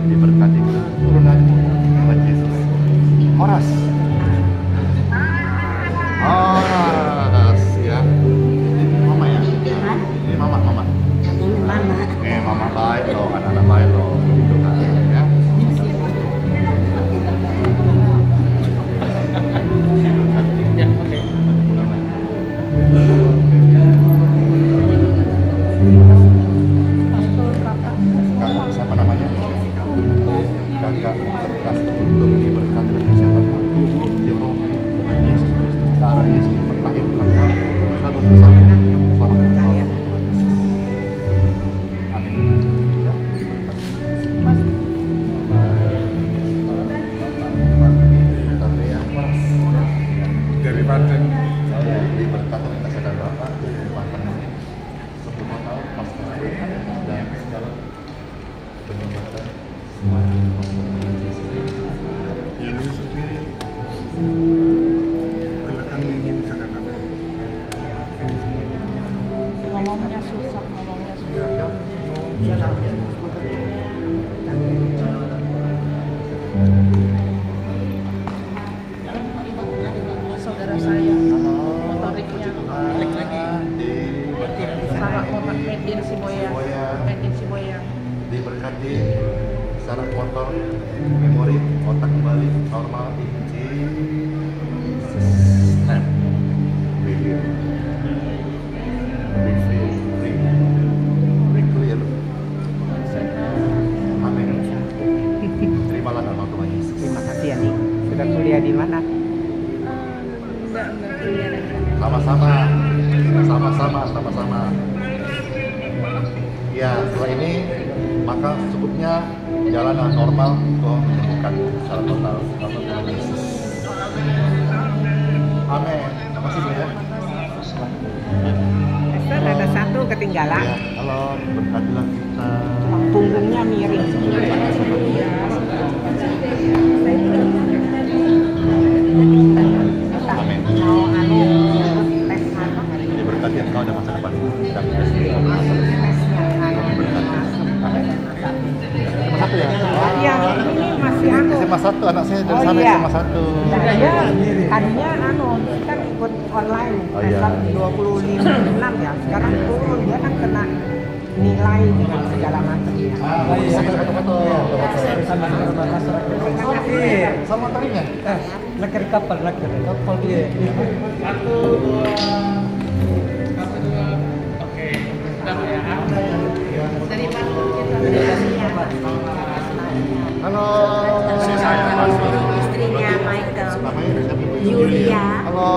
S1: diberkati keturunanmu Tuhan Yesus. Horas. Horas ya. Ini mama ya. Ini mama.
S3: Mama.
S1: Mama baik loh, anak-anak baik loh. Gitu kan ya.
S7: Ya, oke.
S1: Kakak siapa namanya? Kakak cerdas untuk diberkati dan kesehatanmu. Ya Allah, Tuhan Yesus Kristus, darah Yesus berlahirkan selalu bersama. Selamat. Amin. Ya, diberkati. Tante ya,
S2: Dari Banten.
S1: saya diberkati oleh saudara Bapak di Banten ini 10 tahun pastor dan segala penyebaran
S2: Ini sendiri kelihatan ingin kadang-kadang.
S3: Ngomongnya susah.
S4: Saudara saya, motoriknya Sarah Motor Medin Siboya.
S1: diberkati saraf motor, memori, otak kembali normal di snap, video, clear. Amin. Terimalah nama Tuhan Yesus.
S7: Terima kasih ya nih. Sudah kuliah di mana?
S5: Enggak kuliah lagi.
S1: Sama-sama. Ya, setelah ini maka cukupnya jalanan normal untuk menemukan secara total nama Tuhan Yesus. Amin. Terima kasih Bu ya.
S7: Esther, ada satu ketinggalan.
S1: Ya, halo, berkatilah kita.
S7: Punggungnya miring.
S1: Amin.
S7: Mau tes apa?
S1: Diberkati engkau dan masa depan dan presiden. Satu ya?
S7: Iya, ini masih
S1: SMA 1, anak saya dari
S7: Oh,
S1: sana
S7: iya.
S1: SMA 1.
S7: Iya, tadinya kan ikut online,
S1: Oh, iya.
S7: 26 ya. Sekarang turun, dia kan kena nilai dengan segala macam.
S1: Foto-foto. Sama motornya?
S7: Leker kapal dia.
S2: Satu, dua. Oke.
S1: Halo.
S3: Istrinya Michael.
S1: Namanya siapa, Ibu?
S3: Yulia.
S1: Halo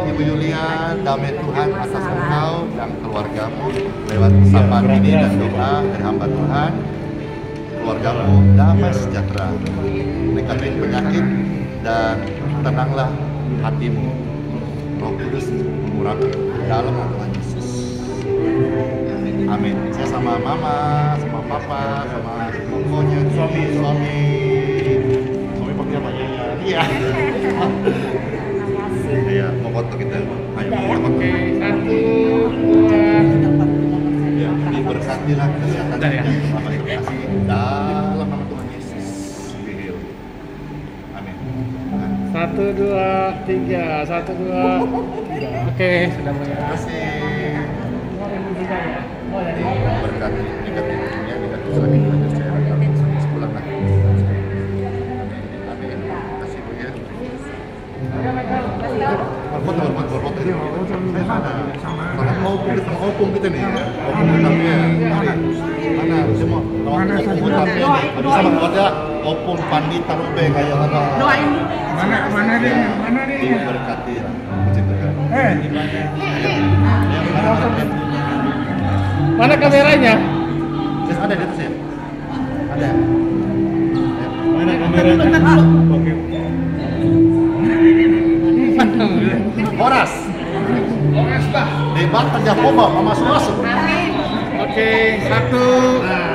S1: Ibu Yulia, damai Tuhan atas engkau dan keluargamu lewat sapaan ini dan doa dari hamba Tuhan. Keluargamu damai sejahtera, meningkatkan penyakit dan tenanglah hatimu. Roh Kudus mengurapi dalam nama Tuhan Yesus. Amin. Saya sama mama, sama papa, sama pokoknya suami pakai apa ya? Iya. Iya, mau foto kita. Ayo, kita foto.
S2: Oke, satu, dua.
S1: Ya, diberkatilah kesehatan dan selamat terkasih dalam nama Tuhan Yesus. Amin.
S2: Satu, dua, tiga. Satu, dua, tiga. Oke, sudah mulai.
S1: Terima kasih. Diberkati negatif dunia, negatif lagi kita secara sebulan lagi. Amin. Terima kasih Bu ya. Foto ini. Sama opung kita nih ya. Opung hitamnya. Mana semua? Opung hitamnya nih. Sama ada opung Pandi Tarube kayak ada.
S4: Doain.
S2: Mana dia?
S1: Diberkati ya. Begitu kan.
S2: Mana kameranya?
S1: Terus ada di atas ya? Ada.
S2: Mana kameranya? Oke.
S1: Horas.
S2: Pak.
S1: Debat kerja Koba, masuk.
S2: Oke, satu,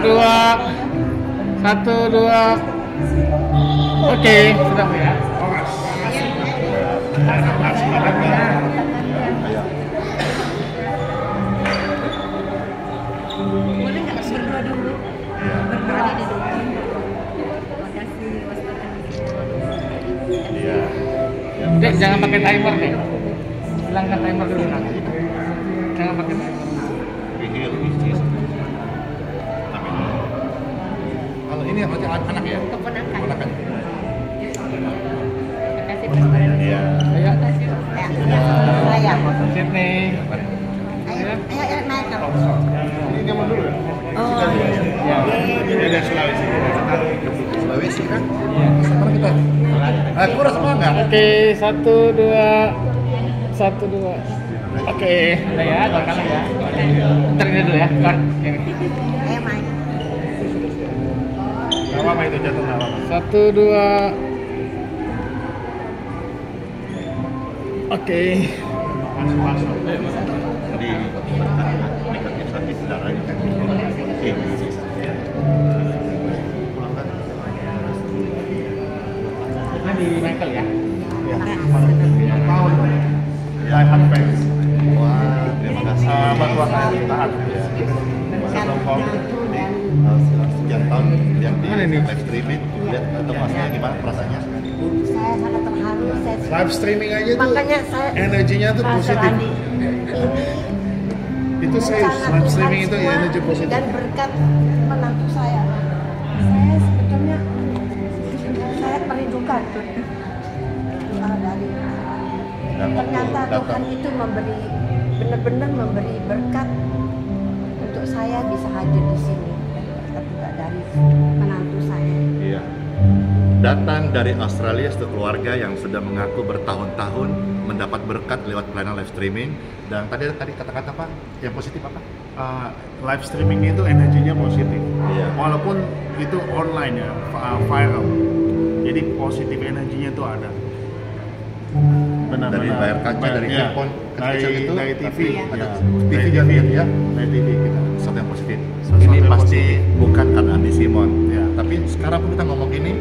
S2: dua. Oke, sudah ya.
S3: Boleh nggak berdua dulu? Berdua di depan.
S8: jangan pakai timer deh. Hilangkan timer dulu nanti. Jangan pakai timer.
S1: Kalau ini berarti anak ya?
S3: Keponakan.
S1: Ponakan.
S3: Terima kasih Mas.
S1: Iya.
S8: Ayo.
S3: Saya.
S8: Sydney.
S3: Ayo naik kamu.
S2: Ini zaman dulu ya?
S3: Oh iya.
S2: Ini ada Sulawesi.
S1: Sulawesi kan? Iya. Sekarang kita. Aku rasa semangat.
S8: Oke, 1, 2, 1, 2. Oke, udah ya, dua kali ya. Ntar ini dulu ya, Kak.
S3: Ayo main.
S2: Gak apa-apa itu jatuh, gak apa-apa.
S8: 1, 2. Oke.
S2: Masuk.
S1: Jadi negatif sakit darahnya kan.
S8: Ini di Michael ya.
S2: Tahun. I have fans.
S1: Wah, terima kasih.
S2: Bantuan saya tahan.
S1: Sekian tahun yang di
S8: Mana nih?
S1: live streaming, lihat atau masnya gimana perasaannya?
S3: Saya sangat terharu.
S2: Live streaming aja tuh
S3: Makanya saya
S2: energinya tuh
S3: Pastor
S2: positif.
S3: Andi,
S2: Itu serius,
S3: sangat
S2: live
S3: Tuhan
S2: streaming itu
S3: semua
S2: energi positif.
S3: dan berkat menantu saya. Saya sebetulnya saya merindukan dari
S1: Dan waktu
S3: ternyata
S1: datang.
S3: Tuhan itu memberi benar-benar memberi berkat untuk saya bisa hadir di sini dan berkat juga dari menantu saya.
S1: Iya. Datang dari Australia satu keluarga yang sudah mengaku bertahun-tahun mendapat berkat lewat pelayanan live streaming. Dan tadi kata-kata apa? Yang positif apa?
S2: Live streaming itu energinya positif.
S1: Iya.
S2: Walaupun itu online ya, viral. Jadi positif energinya tuh ada. Benar-benar.
S1: Dari layar kaca, dari
S2: Iya.
S1: handphone kecil itu,
S2: dari TV,
S1: tapi ada
S2: ya.
S1: TV
S2: Dari
S1: juga lihat ya.
S2: Dari TV kita.
S1: Sesuatu yang positif.
S2: Sesuatu
S1: Ini
S2: yang
S1: pasti
S2: positif.
S1: bukan karena Andi Simon.
S2: Ya.
S1: Tapi sekarang pun kita ngomong ini,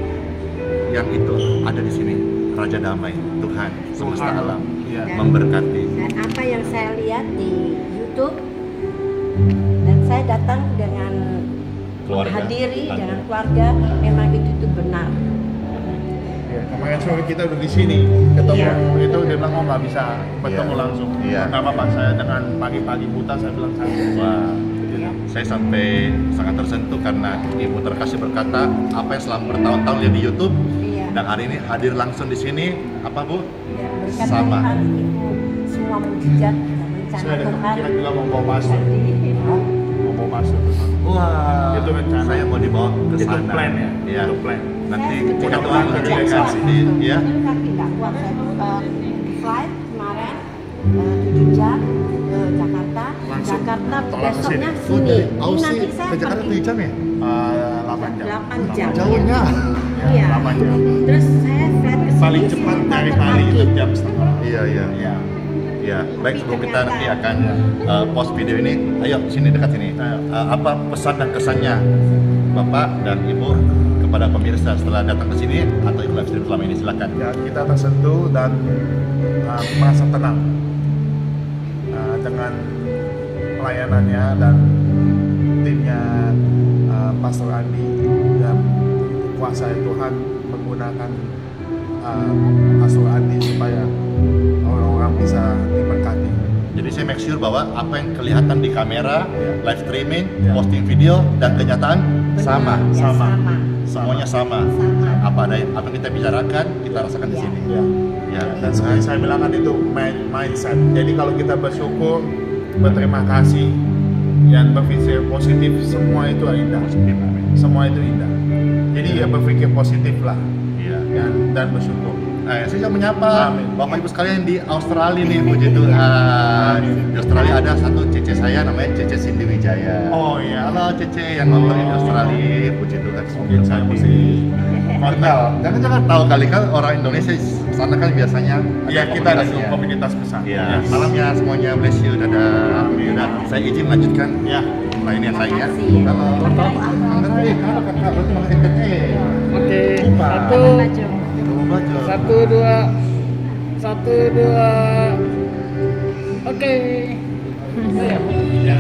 S1: yang itu ada di sini. Raja Damai, Tuhan semesta
S2: Tuhan.
S1: alam,
S2: Iya.
S1: memberkati.
S3: Dan apa yang saya lihat di YouTube dan saya datang dengan
S1: Keluarga.
S3: menghadiri
S1: Ada.
S3: dengan keluarga, memang itu benar.
S2: Ya, kemarin sore kita udah di sini ketemu
S3: Iya.
S2: itu dia bilang oh nggak bisa bertemu
S1: Iya.
S2: langsung.
S1: Iya.
S2: Nggak apa-apa saya dengan pagi-pagi buta saya bilang saya.
S1: Wah, saya sampai sangat tersentuh karena Ibu terkasih berkata apa yang selama bertahun-tahun lihat di YouTube
S3: Iya.
S1: dan hari ini hadir langsung di sini, apa Bu?
S3: Ya, berkat
S1: Sama.
S3: Tuhan itu semua mujizat dan rencana
S2: Saya
S3: Tuhan.
S2: kira-kira mau bawa masuk. Mau bawa masuk.
S1: Wah,
S2: Itu rencana.
S1: saya mau dibawa ke
S2: Itu
S1: sana.
S2: plan ya.
S1: Iya.
S2: Itu plan.
S1: Nanti
S3: Saya
S1: jika
S3: sebetulnya
S1: Tuhan
S3: tidak
S1: mengizinkan
S3: kuat.
S1: sini, ya.
S3: Kaki nggak kuat. Saya flight kemarin 7 jam ke Jakarta.
S2: Langsung
S3: Jakarta
S2: tolak ke
S3: besoknya
S2: sini.
S3: sini. Ini
S1: Aussie
S3: nanti saya
S1: ke Jakarta
S3: pergi
S1: 7 jam ya?
S2: 8 jam.
S3: 8 jam.
S1: Jauhnya.
S3: Iya.
S2: 8 jam.
S3: Terus saya flight ke sini.
S2: Paling cepat
S3: sini
S2: dari
S3: pakai
S2: Bali itu
S3: kaki.
S2: jam setengah.
S1: Iya, iya.
S2: Iya.
S1: Ya, baik sebelum kita
S3: ternyata-
S1: nanti akan post video ini, ayo sini dekat sini. Apa pesan dan kesannya Bapak dan Ibu kepada pemirsa setelah datang ke sini atau ikut live stream selama ini, silakan.
S2: Ya, kita tersentuh dan merasa tenang dengan pelayanannya dan timnya Pastor Andi dan kuasa Tuhan menggunakan Pastor Andi supaya orang-orang bisa diberkati.
S1: Jadi saya make sure bahwa apa yang kelihatan di kamera, live streaming,
S2: Ya.
S1: posting video dan kenyataan sama.
S3: Ya,
S2: Sama.
S3: sama.
S1: Semuanya sama.
S3: Sama.
S1: Apa yang kita bicarakan, kita rasakan di
S3: Ya.
S1: sini.
S2: Ya.
S1: Ya,
S2: Dan seperti saya bilang kan itu mindset. Jadi kalau kita bersyukur, berterima kasih, dan berpikir positif, semua itu indah. Semua itu indah. Jadi ya berpikir positif lah
S1: Iya.
S2: dan bersyukur.
S1: Saya menyapa
S2: Amin.
S1: Bapak Ibu sekalian di Australia nih, puji Tuhan. Di Australia ada satu Cece saya namanya Cece Cindy Wijaya.
S2: Oh iya.
S1: Halo Cece yang nonton di Australia, puji Tuhan.
S2: Mungkin saya mesti
S1: Kenal, jangan tahu kali kan orang Indonesia sana kan biasanya
S2: ya kita ada
S1: komunitasnya.
S2: komunitas besar.
S1: Iya, salam ya semuanya, bless you, dadah. Yaudah, saya izin lanjutkan
S2: Ya.
S1: lainnya saya ya.
S3: Terima kasih.
S1: Halo, halo kakak, berarti malah ikut
S8: Oke,
S3: Baju.
S8: 1, 2, 1, 2. Oke. Ya.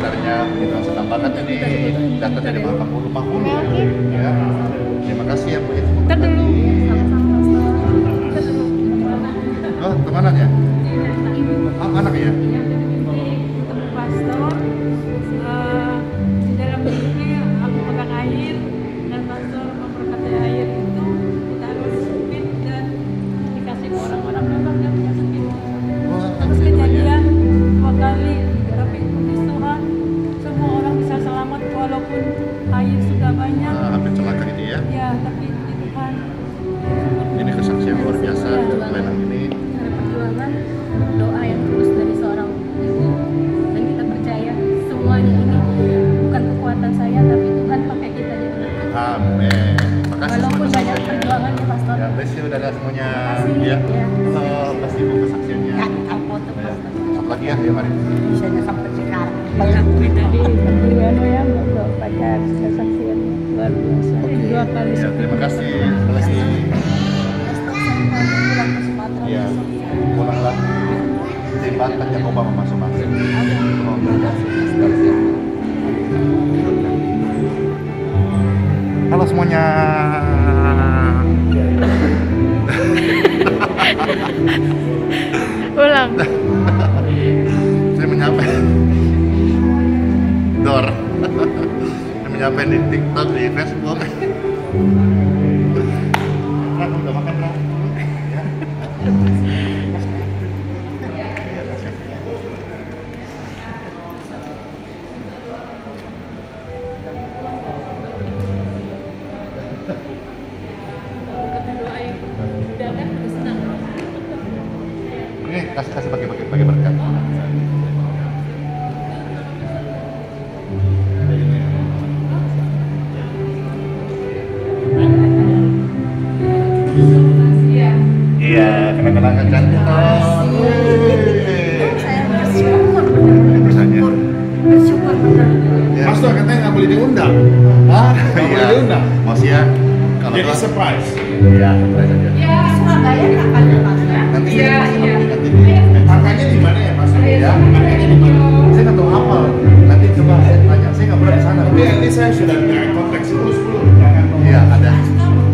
S1: sebenarnya punya langsung tambahkan ini data dari Pak Pulu ya. Terima kasih ya Bu ya.
S5: Ntar dulu.
S1: Oh, kemana ya? Anak ya?
S5: Pastor, di dalam hidupnya aku pegang air dan pastor memberkati air itu ditaruh di supit dan dikasih ke orang-orang memang yang punya sakit. Terus kejadian 2 kali tapi puji Tuhan semua orang bisa selamat walaupun air sudah banyak.
S1: Hampir celaka ini ya.
S5: Ya, tapi di Tuhan.
S1: Ini kesaksian luar biasa Lena ini.
S9: Perjuangan doa yang tulus dari seorang ibu, dan kita percaya semuanya ini bukan kekuatan saya tapi Tuhan pakai kita di tengah.
S1: Amin. Makasih
S9: Walaupun
S1: semua
S9: banyak
S1: kesaksiannya.
S9: perjuangannya pastor.
S1: Ya, bless you udah ada semuanya.
S9: Makasih,
S1: Ya.
S9: ya.
S1: Kasih Bu kesaksiannya.
S9: Foto
S1: Ya.
S9: pastor.
S1: Satu lagi ya mari.
S3: Bisanya sampai sekarang.
S5: Tadi Adriano ya mau pacar kesaksian luar biasa. 2 kali.
S1: Ya, terima kasih. Terima kasih.
S3: Pulang ke Sumatera.
S1: Ya, pulanglah. Jembatan yang Obama masuk masuk. Oh, terima kasih. Halo semuanya.
S5: Ulang.
S1: Saya menyapa Dor. Saya menyapa di TikTok, di Facebook. Kamu udah makan belum? Ya. Ini kasih bagi berkat. Iya, kenang-kenangan cantik.
S3: Saya bersyukur
S1: Misalnya.
S3: bersyukur benar.
S1: Ya.
S2: Pastor katanya nggak boleh diundang.
S1: Ah,
S2: Nggak boleh
S1: iya.
S2: diundang.
S1: Maksudnya kalau
S2: Jadi
S1: Tuhan-
S2: surprise.
S1: Iya, surprise aja.
S3: Di Surabaya kapan ya Mas?
S1: Nanti
S4: Iya, iya.
S1: nanti
S2: Angkanya di mana ya Pastor?
S1: ya.
S2: Angkanya di mana?
S1: Saya nggak tahu apa. Nanti coba saya tanya. Saya nggak pernah di sana.
S2: Tapi nanti saya sudah direct kontak 10 jangan
S1: Iya, ada.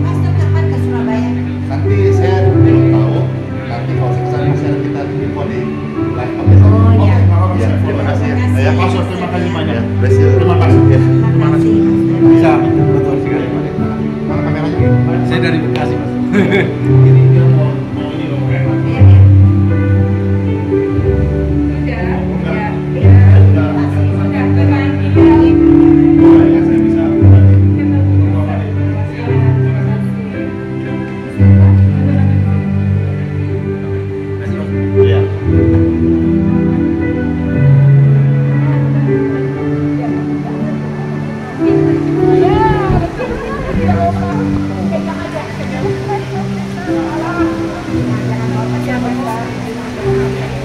S3: Pastor kapan ke Surabaya?
S1: Nanti saya belum tahu. Nanti kalau saya kesana pasti ada kita info di live podcast.
S3: Oh, iya.
S1: Iya, terima kasih ya.
S3: Terima
S1: Ya,
S3: kasih.
S2: Pastor, terima kasih banyak.
S1: Ya, bless you.
S2: Terima kasih.
S1: Ya.
S2: Terima kasih.
S1: Bisa, betul sekali. Mana kameranya?
S8: Saya dari Bekasi, Mas.
S2: Ini dia mau ini loh kayak
S3: Iya, iya.
S2: saya bisa.
S1: Iya.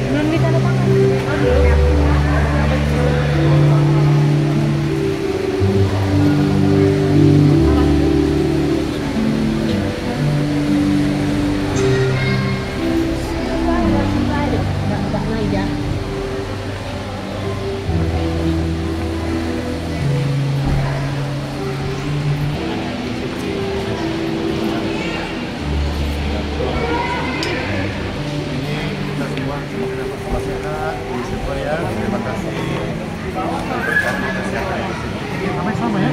S5: Belum ditandatangan.
S9: Nggak naik ya.
S1: Kita semua sama sehat, puji syukur ya. Terima kasih. Berkati kesehatan. Ini namanya sama ya?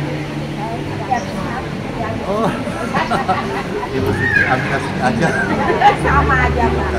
S1: Oh, Ibu Siti Aminah Siti aja.
S3: Sama aja Pak.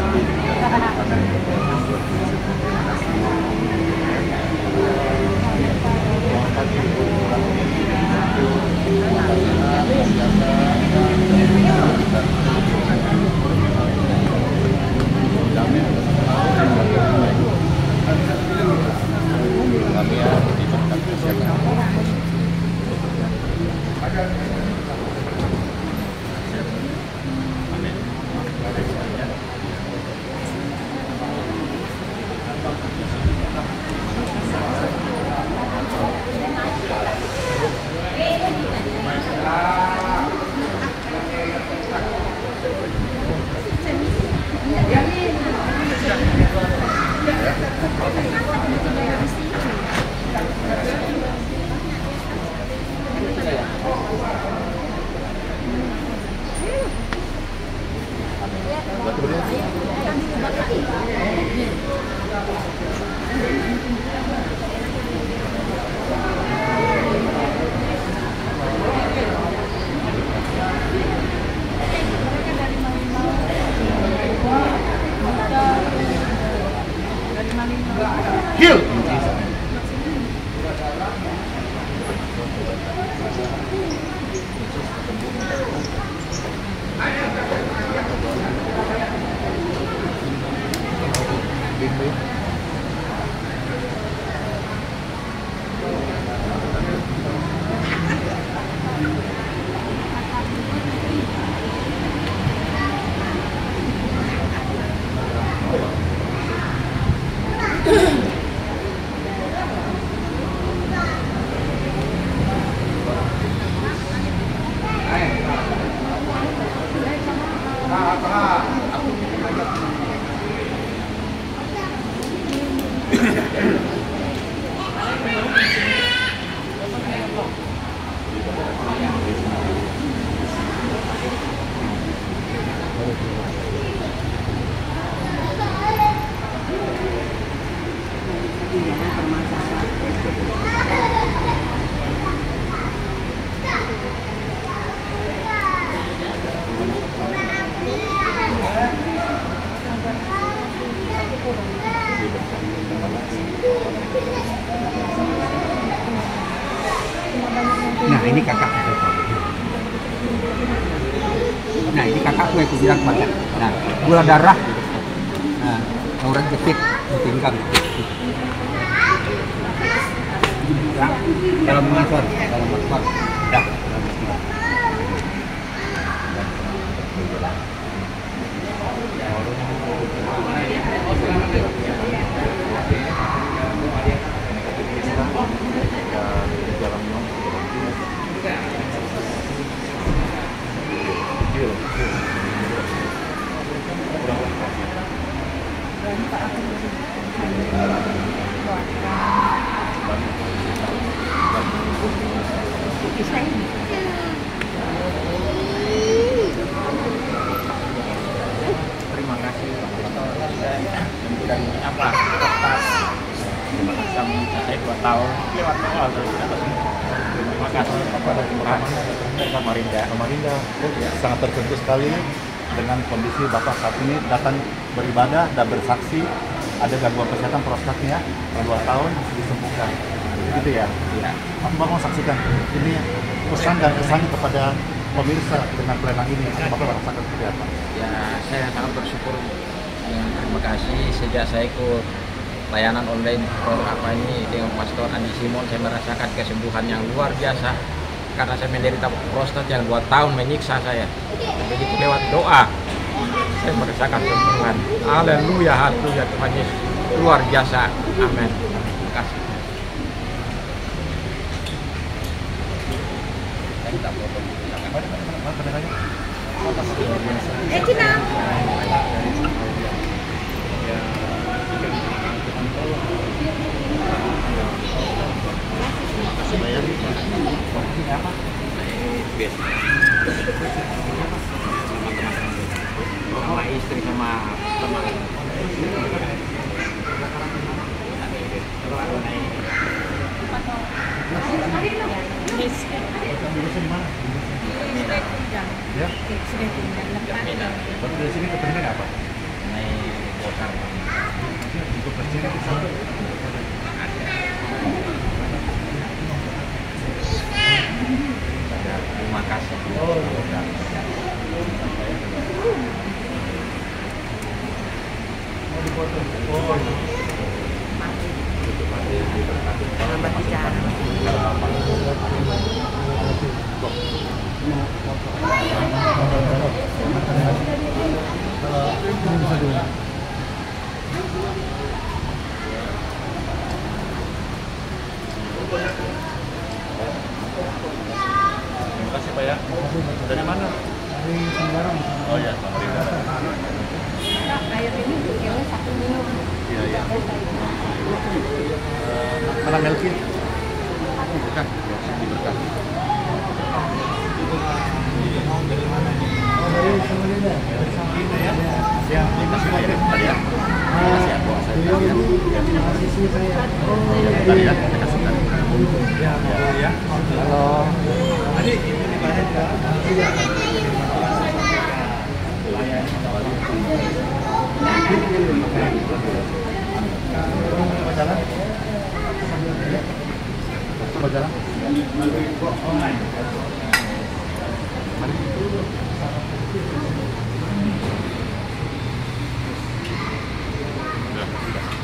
S10: Nah ini kakakku. Nah ini kakakku yang aku bilang banyak. Nah gula darah. Nah orang ketik tinggal. Ya, dalam motor. Ya.
S11: Terima kasih dan apa kertas terima kasih saya 2 tahun lewat awal terima kasih kepada Tuhan dari Samarinda
S1: sangat tersentuh sekali dengan kondisi Bapak saat ini datang beribadah dan bersaksi ada gangguan kesehatan prostatnya 2 tahun disembuhkan gitu ya.
S11: ya.
S1: Bapak mau saksikan ini pesan dan kesannya kepada pemirsa dengan pelayanan ini Bapak merasakan seperti apa?
S11: Ya saya sangat bersyukur dan terima kasih sejak saya ikut layanan online ini dengan Pastor Andi Simon saya merasakan kesembuhan yang luar biasa karena saya menderita prostat yang 2 tahun menyiksa saya. Begitu lewat doa saya merasakan kesembuhan. Haleluya, haleluya Tuhan Yesus luar biasa. Amin. Terima kasih. Sama istri sama teman.
S1: Ya? Bapak dari sini kepentingan apa?
S11: Naik motor.
S1: Untuk presiden itu sampai
S11: Terima kasih.
S3: Selamat bicara.
S1: Terima kasih Pak ya. Dari mana? Dari Samarinda. Oh ya, Samarinda.
S3: Air ini bukirnya 1 minum.
S1: Iya, iya. Mana Melkin? Bukan, diberkati. Dari mana ini? Oh, dari Samarinda. Dari Samarinda ya? Ya, terima kasih Pak ya. Tadi ya. Terima kasih ya, doa saya. Terima kasih saya. Tadi ya, terima kasih tadi. Ya, ya. Halo. Tadi ini banyak ya. Coba jalan. Coba jalan. Online.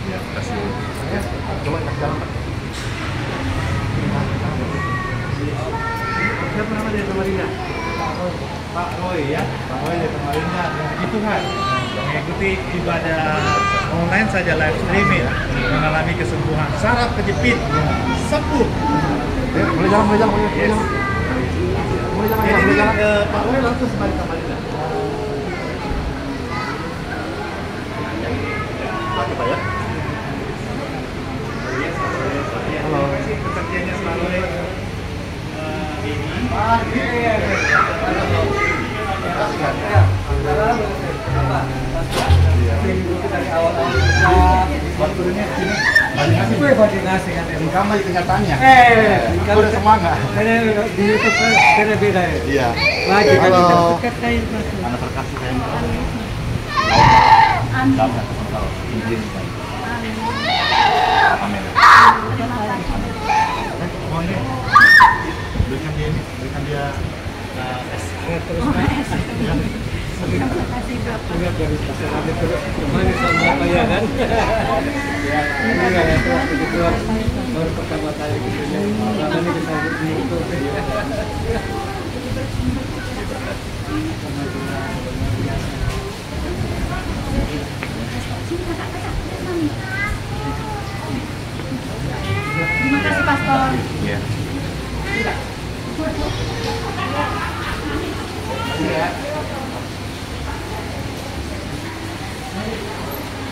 S1: Ya, kasih. Coba kasih jalan, Pak. Siapa nama dari Samarinda? Pak Roy ya, Pak Roy dari Samarinda. Puji Tuhan, mengikuti ibadah online saja live streaming, mengalami kesembuhan. Saraf kejepit, sembuh. Boleh jalan, boleh jalan, boleh jalan. Boleh jalan, boleh jalan. Pak Roy langsung kembali ke Samarinda. Lagi Pak ya. Halo. Kesaksiannya selalu Kamu di kenyataannya. Kamu udah semangat. Di YouTube karena beda ya. Iya. Halo. Anak terkasih saya. Dapat kalau izin. Amin. Oh ini.
S2: berikan dia ini, berikan dia es.
S5: Terus
S2: Ya.
S5: terima kasih Bapak.
S8: Ingat dari stasiun Adir terus kembali sama saya kan. Ya, ini nggak ya terus kebetulan baru pertama kali kesini. Karena ini kita itu.
S9: Terima kasih Pastor.
S11: Iya.
S8: Ya.